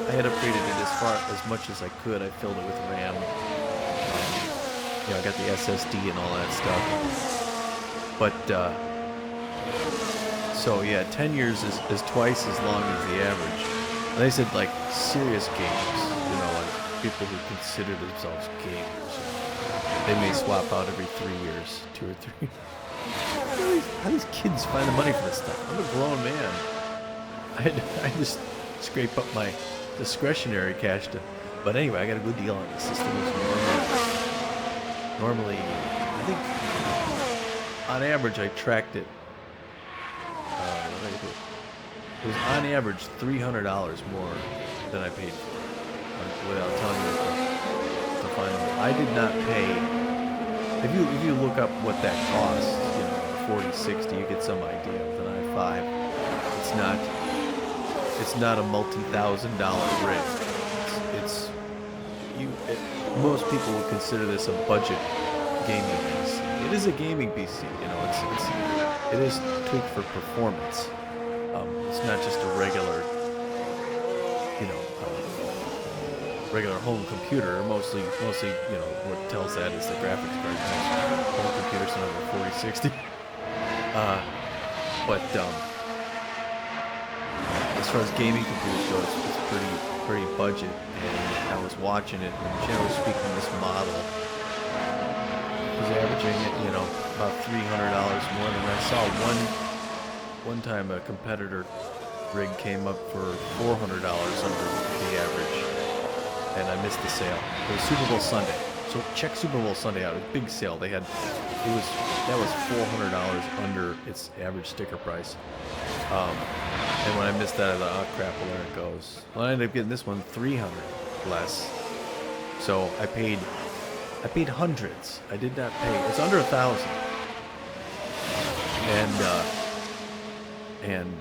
I had upgraded it as much as I could. I filled it with RAM. I got the SSD and all that stuff. But so yeah, 10 years is twice as long as the average. And they said like serious gamers, like people who consider themselves gamers, they may swap out every 3 years, 2 or 3. How do these kids find the money for this stuff? I'm a grown man. I just scrape up my discretionary cash to. But anyway, I got a good deal on this. This thing was normally, I think, on average, I tracked it. What did I do? It was on average $300 more than I paid for it, without telling you the final. I did not pay. If you look up what that costs, 40, 60, you get some idea with an i5. It's not a multi-$1,000 rig. Most people would consider this a budget gaming PC. It is a gaming PC, it is tweaked for performance. It's not just a regular, regular home computer. Mostly, what tells that is the graphics card. Home computers are over 4060. But as far as gaming computers go, it's pretty budget. And I was watching it, and generally speaking, this model was averaging about $300 more than I saw. One time a competitor rig came up for $400 under the average, and I missed the sale. It was Super Bowl Sunday, so check Super Bowl Sunday out. It was a big sale. That was $400 under its average sticker price. And when I missed that, I thought, oh crap, well there it goes. Well, I ended up getting this one $300 less. So I paid hundreds. I did not pay. It's under $1,000. And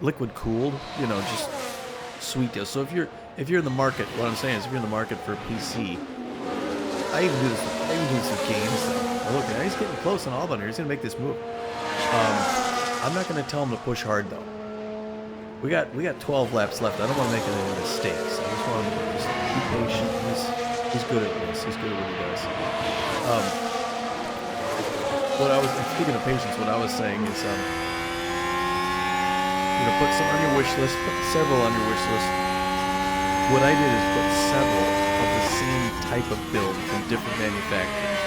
liquid cooled, just sweet deal. So if you're in the market, what I'm saying is, if you're in the market for a PC, I even do this with games. Oh, look, he's getting close on Albon here. He's gonna make this move. I'm not gonna tell him to push hard though. We got 12 laps left. I don't want to make any mistakes. I just want him to just be patient. He's good at this. He's good at what he does. Speaking of patience, what I was saying is, put some on your wish list. Put several on your wish list. What I did is put several of the same type of build from different manufacturers,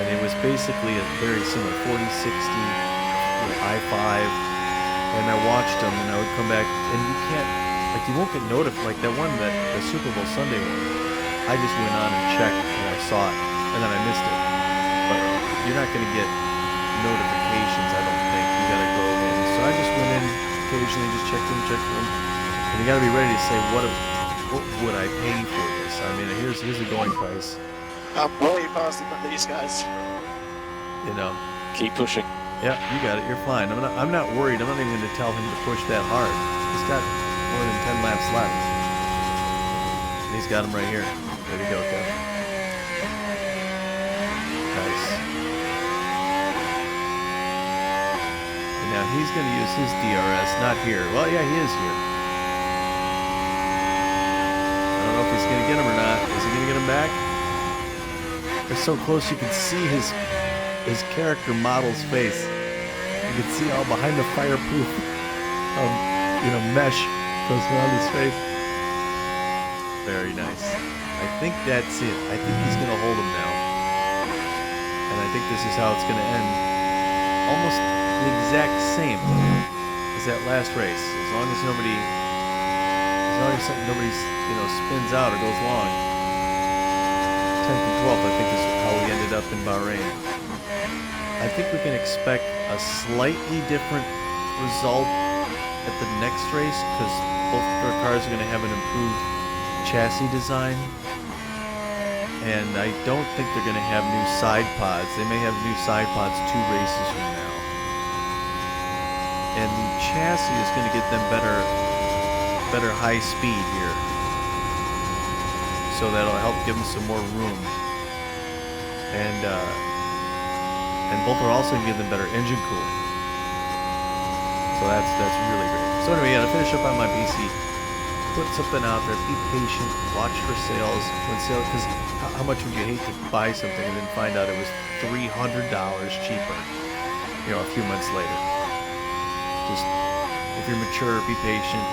and it was basically a very similar 4060 i5. And I watched them, and I would come back, and you won't get notified, like the Super Bowl Sunday one. I just went on and checked, and I saw it, and then I missed it. But you're not going to get notifications, I don't think. You got to go in. So I just went in occasionally, just checked them, and you got to be ready to say, what would I pay for this? I mean, here's a going price. I'm way faster than these guys. Keep pushing. Yeah, you got it. You're fine. I'm not worried. I'm not even going to tell him to push that hard. He's got more than 10 laps left. And he's got him right here. There you go, Kev. Nice. And now he's going to use his DRS, not here. Well, yeah, he is here. I don't know if he's going to get him or not. Is he going to get him back? They're so close you can see his character model's face. You can see all behind the fireproof mesh goes around his face. Very nice. I think that's it. I think he's gonna hold him now. And I think this is how it's gonna end. Almost the exact same as that last race. As long as nobody spins out or goes long. 10th and 12th, I think is how we ended up in Bahrain. I think we can expect a slightly different result at the next race, because both of our cars are going to have an improved chassis design. And I don't think they're going to have new side pods. They may have new side pods 2 races from now. And the chassis is going to get them better high speed here. So that'll help give them some more room. And both are also going to give them better engine cooling. So that's really great. So anyway, yeah, to finish up on my PC, put something out there. Be patient. Watch for sales. When sales, because how much would you hate to buy something and then find out it was $300 cheaper, a few months later? Just, if you're mature, be patient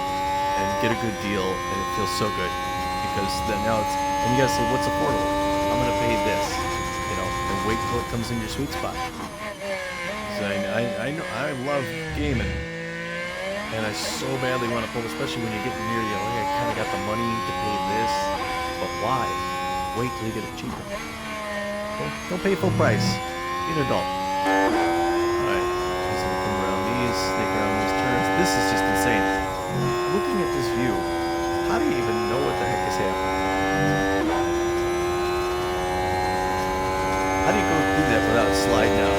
and get a good deal, and it feels so good. Because then now and you gotta say, what's affordable? I'm gonna pay this, and wait till it comes in your sweet spot. I know I love gaming, and I so badly want to pull, especially when you're getting near I kind of got the money to pay this, but why? Wait till you get it cheaper. Don't pay full price. Be an adult. All right, he's gonna come around these, snake around these turns. This is just insane. Looking at this view, how do you even know what the heck is happening? How do you go do that without sliding out?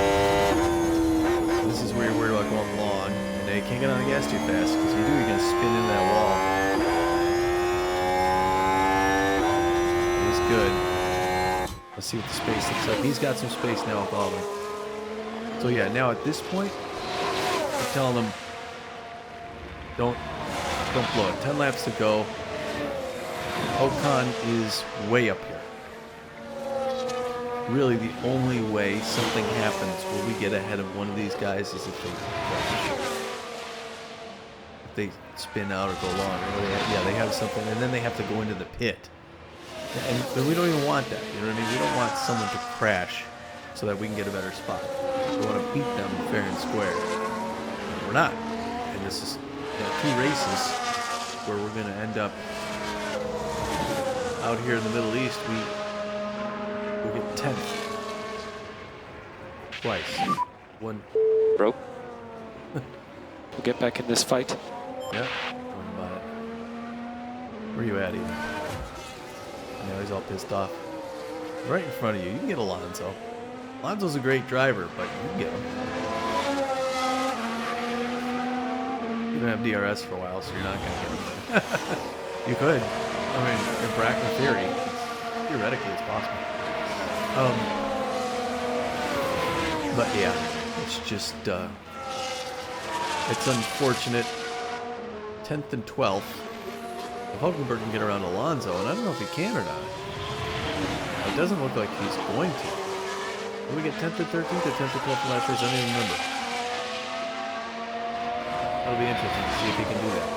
This is where you're worried about going long, and you can't get on the gas too fast, because if you do, you're going to spin into that wall. He's good. Let's see what the space looks like. He's got some space now with all of them. So yeah, now at this point, I'm telling them, don't blow it. 10 laps to go. Ocon is way up here. Really, the only way something happens where we get ahead of one of these guys is if they crash. If they spin out or go long. Or they have something, and then they have to go into the pit. And we don't even want that. You know what I mean? We don't want someone to crash so that we can get a better spot. We want to beat them fair and square. And we're not. And this is 2 races where we're going to end up out here in the Middle East. We'll get 10th. Twice. One. Bro. We'll get back in this fight. Yeah. One about it. Where you at, even? Now he's all pissed off. Right in front of you. You can get Alonso. Alonso's a great driver, but you can get him. You don't have DRS for a while, so you're not going to get him. You could. I mean, in practical theory, theoretically, it's possible. But yeah, it's just, it's unfortunate. 10th and 12th. If Hulkenberg can get around Alonso, and I don't know if he can or not. It doesn't look like he's going to. Did we get 10th or 13th or 10th or 12th last race? I don't even remember. That'll be interesting to see if he can do that.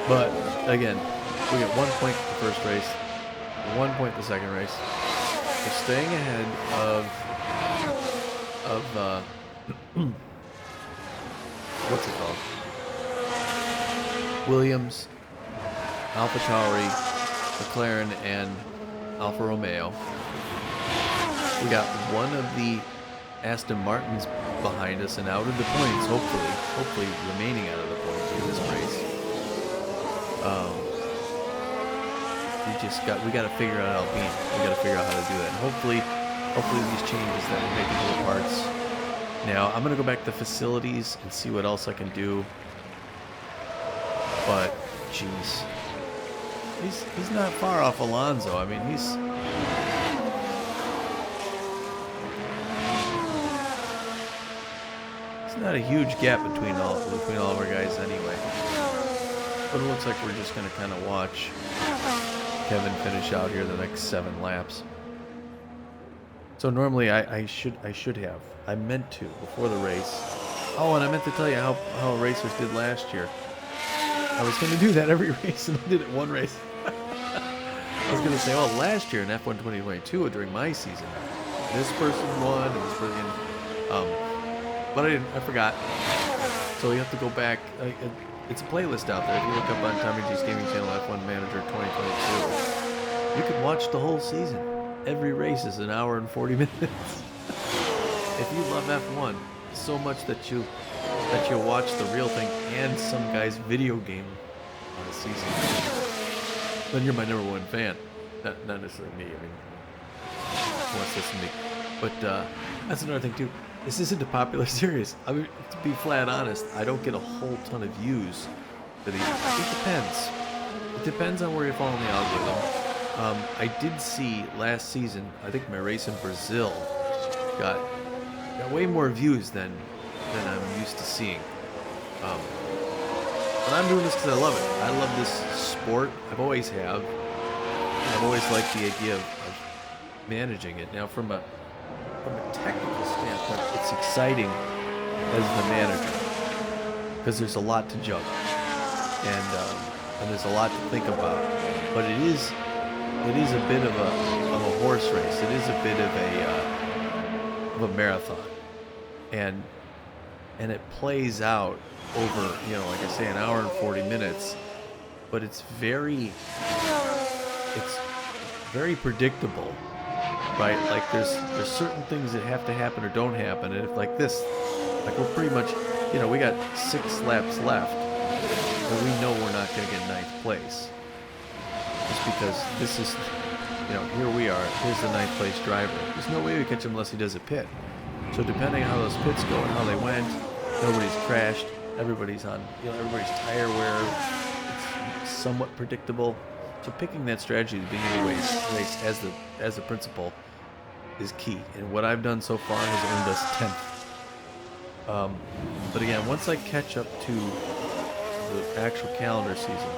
But, again, we get 1 point the first race, 1 point the second race. We're staying ahead of what's it called? Williams, AlphaTauri, McLaren, and Alfa Romeo. We got one of the Aston Martins behind us and out of the points, hopefully remaining out of the points in this race. We got to figure out Alpine. We got to figure out how to do that. And hopefully these changes that we're making to the parts. Now I'm gonna go back to facilities and see what else I can do. But jeez, he's not far off Alonso. I mean, he's not a huge gap between all of our guys anyway. But it looks like we're just gonna kind of watch Kevin finish out here the next 7 laps. So normally I should have. I meant to before the race. Oh, and I meant to tell you how racers did last year. I was going to do that every race, and I did it one race. I was going to say, oh, last year in F1 2022 during my season, this person won, and this person, but I forgot. So you have to go back. It's a playlist out there. If you look up on Tommy G's Gaming Channel F1 Manager 2022, you can watch the whole season. Every race is an hour and 40 minutes. If you love F1 so much that you'll watch the real thing and some guy's video game on a season, then you're my #1 fan. Not necessarily me. I mean, who wants to listen to me? But that's another thing too. This isn't a popular series. I mean, to be flat honest, I don't get a whole ton of views for these. It depends. It depends on where you fall in the algorithm. I did see last season, I think my race in Brazil got way more views than than I'm used to seeing. But I'm doing this because I love it. I love this sport. I've always have. I've always liked the idea of managing it. Now, from a technical standpoint, it's exciting as the manager because there's a lot to juggle, and there's a lot to think about. But it is a bit of a horse race. It is a bit of a marathon, and it plays out over, you know, like I say, an hour and 40 minutes. But it's very predictable, right? Like there's certain things that have to happen or don't happen, and if like this, like we're pretty much, you know, we got 6 laps left, but we know we're not going to get 9th place, just because this is, you know, here we are. Here's the 9th place driver. There's no way we catch him unless he does a pit. So depending on how those pits go and how they went, nobody's crashed. Everybody's on, you know, everybody's tire wear. It's somewhat predictable. So picking that strategy at the beginning of the race as the principal is key. And what I've done so far has earned us 10th. But again, once I catch up to the actual calendar season,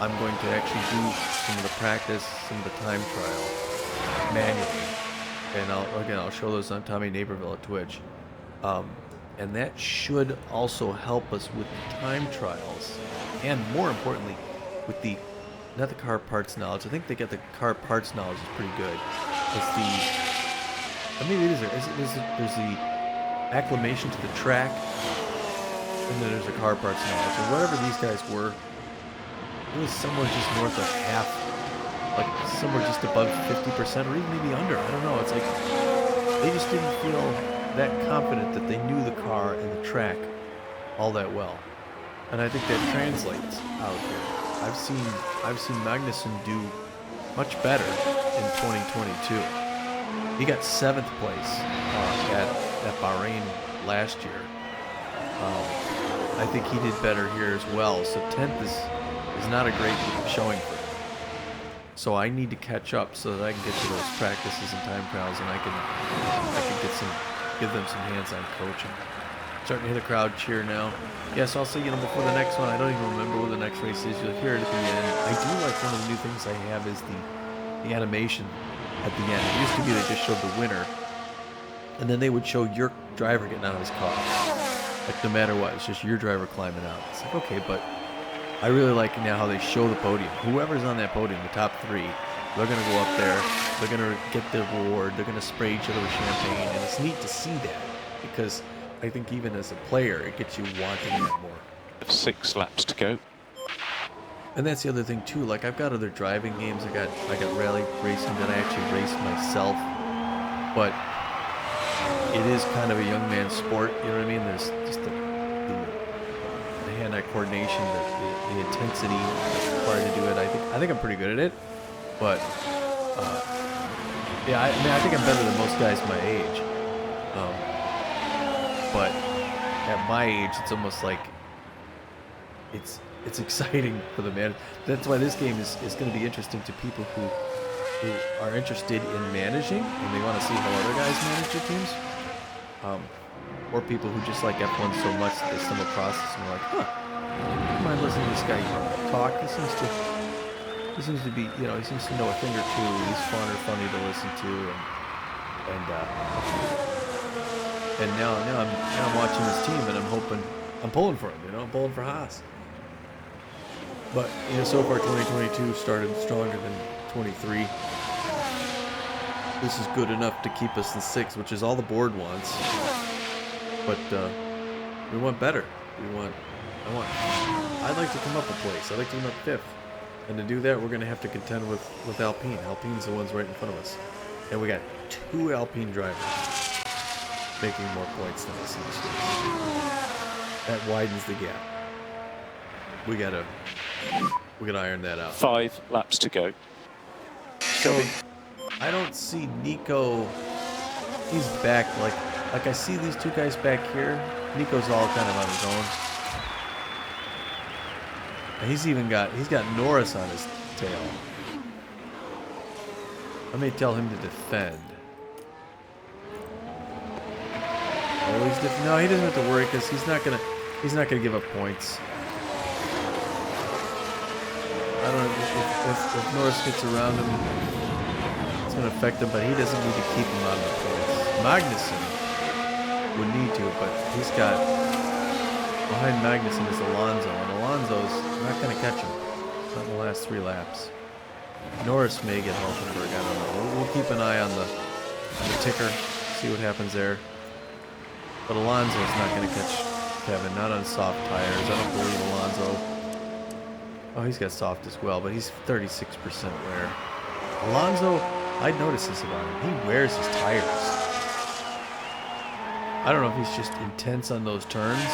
I'm going to actually do some of the practice, some of the time trial manually. And I'll show those on Tommy Naperville at Twitch. And that should also help us with the time trials, and more importantly, with the, not the car parts knowledge. I think they get the car parts knowledge is pretty good. It's the, I mean, there's the acclimation to the track, and then there's the car parts knowledge. And whatever these guys were, it was somewhere just north of half, like somewhere just above 50%, or even maybe under. I don't know. It's like they just didn't feel that confident that they knew the car and the track all that well, and I think that translates out here. I've seen Magnussen do much better in 2022. He got 7th place at Bahrain last year. I think he did better here as well. So 10th is not a great showing for him. So I need to catch up so that I can get to those practices and time trials, and I can give them some hands-on coaching. Starting to hear the crowd cheer now. Yes, I'll say, you know, before the next one, I don't even remember where the next race is. You'll hear it at the end. I do like one of the new things I have is the animation at the end. It used to be they just showed the winner, and then they would show your driver getting out of his car. Like no matter what, it's just your driver climbing out. It's like, okay, but I really like now how they show the podium. Whoever's on that podium, the top 3, they're going to go up there, they're going to get their reward, they're going to spray each other with champagne, and it's neat to see that, because I think even as a player, it gets you wanting that more. 6 laps to go. And that's the other thing too, like I've got other driving games, I got rally racing that I actually race myself, but it is kind of a young man's sport, you know what I mean? There's just the hand-eye coordination, the intensity required to do it. I think I'm pretty good at it. But, yeah, I think I'm better than most guys my age. But at my age, it's almost like it's exciting for the man. That's why this game is going to be interesting to people who are interested in managing and they want to see how other guys manage their teams. Or people who just like F1 so much that they stumble across this and they're like, huh, I don't mind listening to this guy talk. He seems to be, you know, he seems to know a thing or two. He's fun or funny to listen to, and now I'm watching this team, and I'm pulling for him. You know, I'm pulling for Haas. But you know, so far 2022 started stronger than 23. This is good enough to keep us in 6th, which is all the board wants. But we want better. I'd like to come up a place. I'd like to come up 5th. And to do that, we're going to have to contend with Alpine. Alpine's the ones right in front of us. And we got 2 Alpine drivers making more points than us in this race. That widens the gap. We gotta iron that out. 5 laps to go. So I don't see Nico. He's back. Like I see these 2 guys back here. Nico's all kind of on his own. And he's got Norris on his tail. I may tell him to defend. No, he doesn't have to worry because he's not gonna give up points. I don't know if Norris gets around him, it's gonna affect him, but he doesn't need to keep him out of the points. Magnussen would need to, but he's got behind Magnussen is Alonso, and Alonso's not gonna catch him. Not in the last 3 laps. Norris may get Hulkenberg. I don't know. We'll keep an eye on the ticker, see what happens there. But Alonso's not going to catch Kevin, not on soft tires. I don't believe Alonso. Oh, he's got soft as well, but he's 36% wear. Alonso, I noticed this about him. He wears his tires. I don't know if he's just intense on those turns,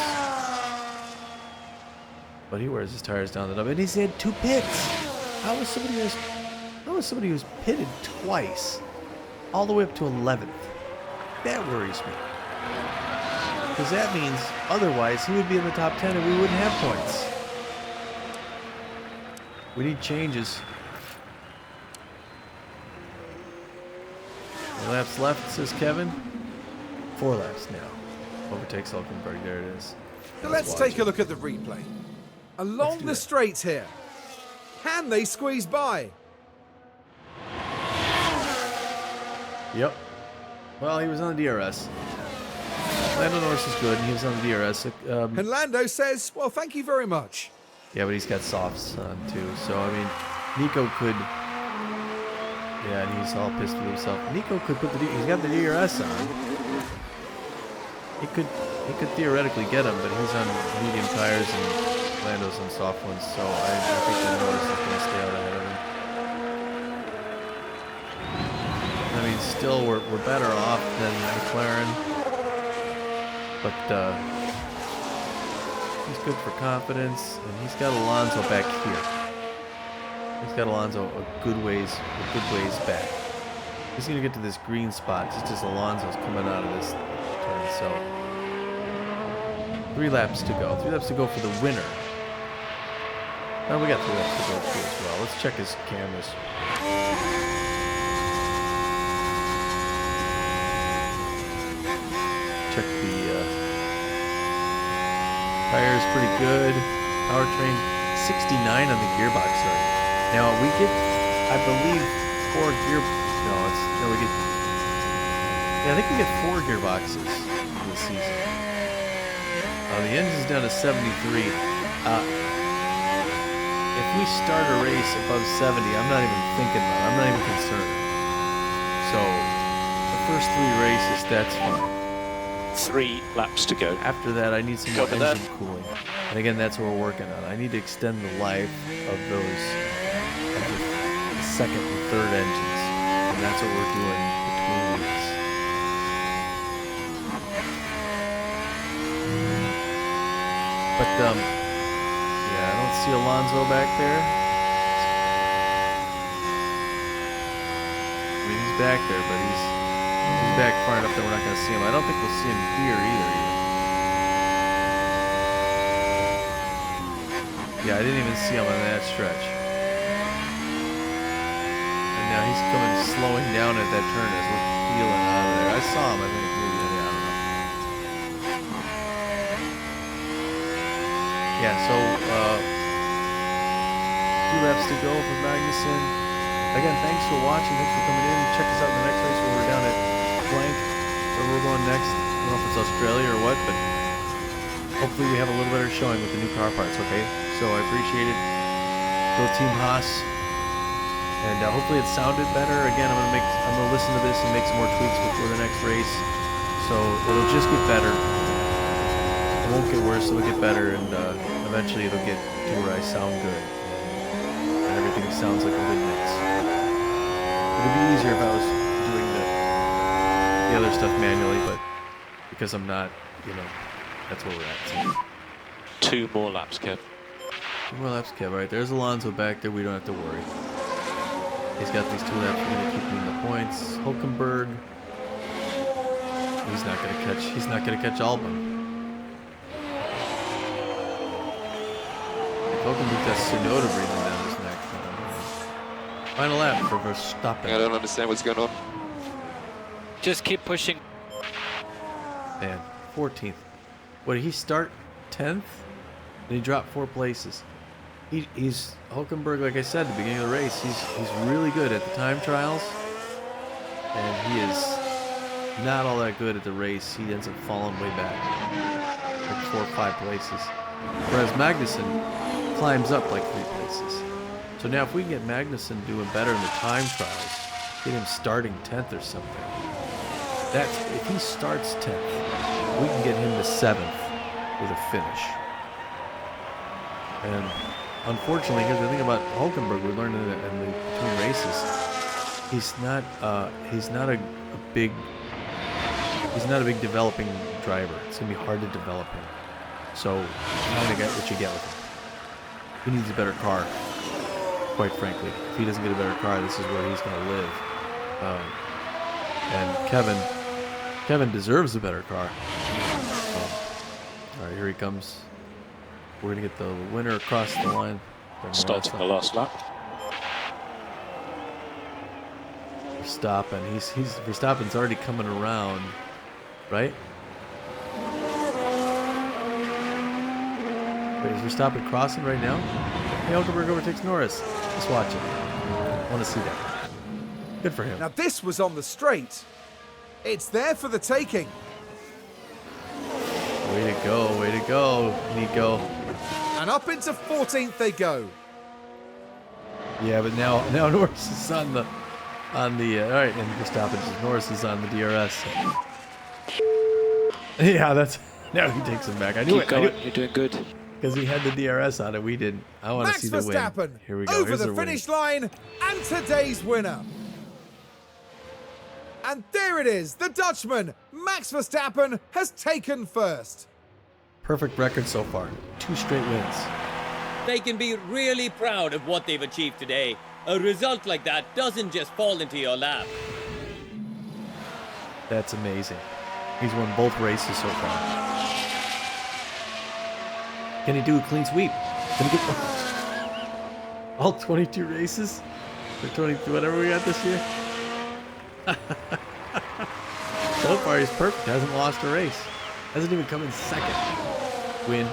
but he wears his tires down the nub. And he's had 2 pits. How is somebody who's pitted twice all the way up to 11th? That worries me. Because that means otherwise he would be in the top 10 and we wouldn't have points. We need changes. 4 laps left, says Kevin. 4 laps now. Overtakes Hulkenberg. There it is. So let's take a look at the replay. Along the straights here. Can they squeeze by? Yep. Well, he was on the DRS. Lando Norris is good, and he was on the DRS. And Lando says, well, thank you very much. Yeah, but he's got softs on too. So, I mean, Nico could... Yeah, and he's all pissed with himself. Nico could put he's got the DRS on. He could theoretically get him, but he's on medium tires and Lando's on soft ones. So I think that Norris is going to stay out ahead of him. I mean, still, we're better off than McLaren. But he's good for confidence, and he's got Alonso back here. He's got Alonso a good ways back. He's gonna get to this green spot just as Alonso's coming out of this turn. So 3 laps to go. 3 laps to go for the winner. Oh, we got 3 laps to go too as well. Let's check his cameras. Check the tires, pretty good. Powertrain 69 on the gearbox already. Now we get, I believe, 4 gear. No, we get. Yeah, I think we get 4 gearboxes this season. The engine's down to 73. If we start a race above 70, I'm not even thinking about it. I'm not even concerned. So the first 3 races, that's fine. 3 laps to go. After that, I need some more engine cooling. And again, that's what we're working on. I need to extend the life of those of the second and third engines. And that's what we're doing between weeks. But, yeah, I don't see Alonso back there. I mean, he's back there, but he's back far enough that we're not going to see him. I don't think we'll see him here either. Yeah, I didn't even see him on that stretch. And now he's slowing down at that turn as we're peeling out of there. I saw him, I think, maybe, I don't know. Yeah, so, 2 laps to go for Magnussen. Again, thanks for watching. Thanks for coming in. Check us out in the next race where we're down at Blank, where we're going next. I don't know if it's Australia or what, but hopefully we have a little better showing with the new car parts, okay? So I appreciate it. Go Team Haas. And hopefully it sounded better. Again, I'm gonna listen to this and make some more tweaks before the next race. So it'll just get better. It won't get worse, it'll get better, and eventually it'll get to where I sound good. And everything sounds like a good mix. It'd be easier if I was doing the other stuff manually, but because I'm not, that's where we're at. So. 2 more laps, Kev. 2 more laps, Kev. All right, there's Alonso back there. We don't have to worry. He's got these 2 laps. We're gonna keep him in the points. Hulkenberg. He's not gonna catch Albon. Hulkenberg got Tsunoda breathing down his neck. Final lap for Verstappen. I don't understand what's going on. Just keep pushing. Man, 14th. What did he start? 10th? And he dropped 4 places. He's Hulkenberg, like I said at the beginning of the race, he's really good at the time trials. And he is not all that good at the race. He ends up falling way back. Like 4 or 5 places. Whereas Magnussen climbs up like 3 places. So now if we can get Magnussen doing better in the time trials, get him starting 10th or something. If he starts 10th, we can get him to 7th with a finish. And unfortunately, here's the thing about Hulkenberg. We learned in between races, he's not a big developing driver. It's gonna be hard to develop him. So you kind of get what you get with him. He needs a better car, quite frankly. If he doesn't get a better car, this is where he's gonna live. And Kevin deserves a better car. All right, here he comes. We're gonna get the winner across the line. Starting the last lap. Verstappen. Verstappen's already coming around, right? Wait, is Verstappen crossing right now? Hey, Hulkenberg overtakes Norris. Let's watch it. I want to see that. Good for him. Now this was on the straight. It's there for the taking. Way to go, Nico. And up into 14th they go. Yeah, but now Norris is on the all right, and Verstappen, Norris is on the DRS. Yeah, now he takes him back. I knew Keep going. You're doing good. Because he had the DRS on it. We didn't. I want to see the win. Max Verstappen Here we go. over Here's the finish line and today's winner. And there it is, the Dutchman, Max Verstappen, has taken first. Perfect record so far. 2 straight wins. They can be really proud of what they've achieved today. A result like that doesn't just fall into your lap. That's amazing. He's won both races so far. Can he do a clean sweep? Can he get all 22 races? Or 22, whatever we got this year? So far, he's perfect. Hasn't lost a race. Hasn't even come in second. Win.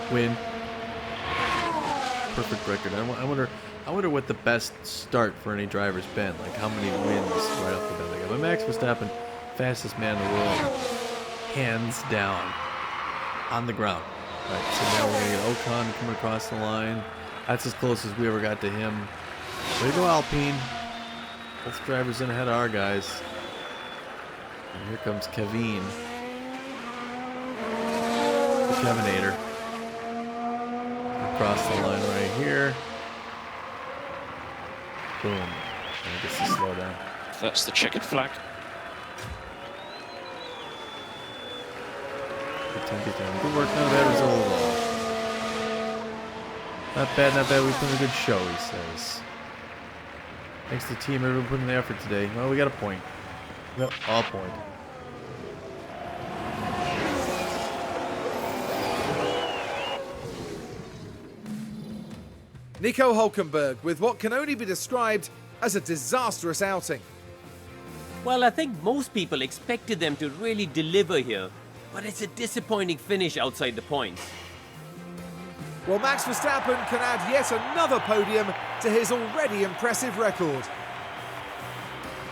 Perfect record. I wonder what the best start for any driver's been. Like how many wins right off the bat. But Max Verstappen, fastest man in the world, hands down, on the ground. Right, so now we're gonna get Ocon coming across the line. That's as close as we ever got to him. Way to go, Alpine. Both drivers in ahead of our guys. And here comes Kevin. The Kevinator. Across the line right here. Boom. And I guess to slow down. That's the checkered flag. Good work, not a bad result at all. Not bad. We put in a good show, he says. Thanks to the team, everyone putting in the effort today. Well, we got a point. Yep, all point. Nico Hulkenberg with what can only be described as a disastrous outing. Well, I think most people expected them to really deliver here, but it's a disappointing finish outside the points. Well, Max Verstappen can add yet another podium to his already impressive record.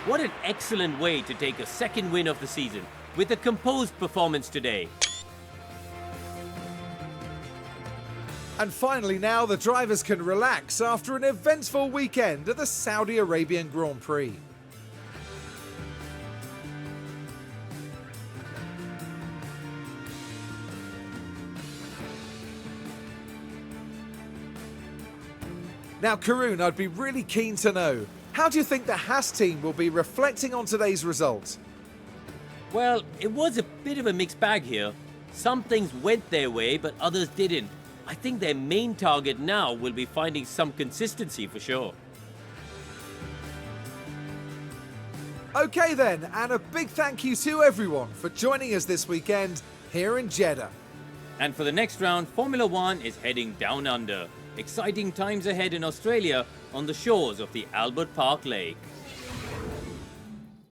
What an excellent way to take a second win of the season with a composed performance today. And finally now, the drivers can relax after an eventful weekend at the Saudi Arabian Grand Prix. Now, Karun, I'd be really keen to know, how do you think the Haas team will be reflecting on today's result? Well, it was a bit of a mixed bag here. Some things went their way, but others didn't. I think their main target now will be finding some consistency for sure. Okay then, and a big thank you to everyone for joining us this weekend here in Jeddah. And for the next round, Formula One is heading down under. Exciting times ahead in Australia on the shores of the Albert Park Lake.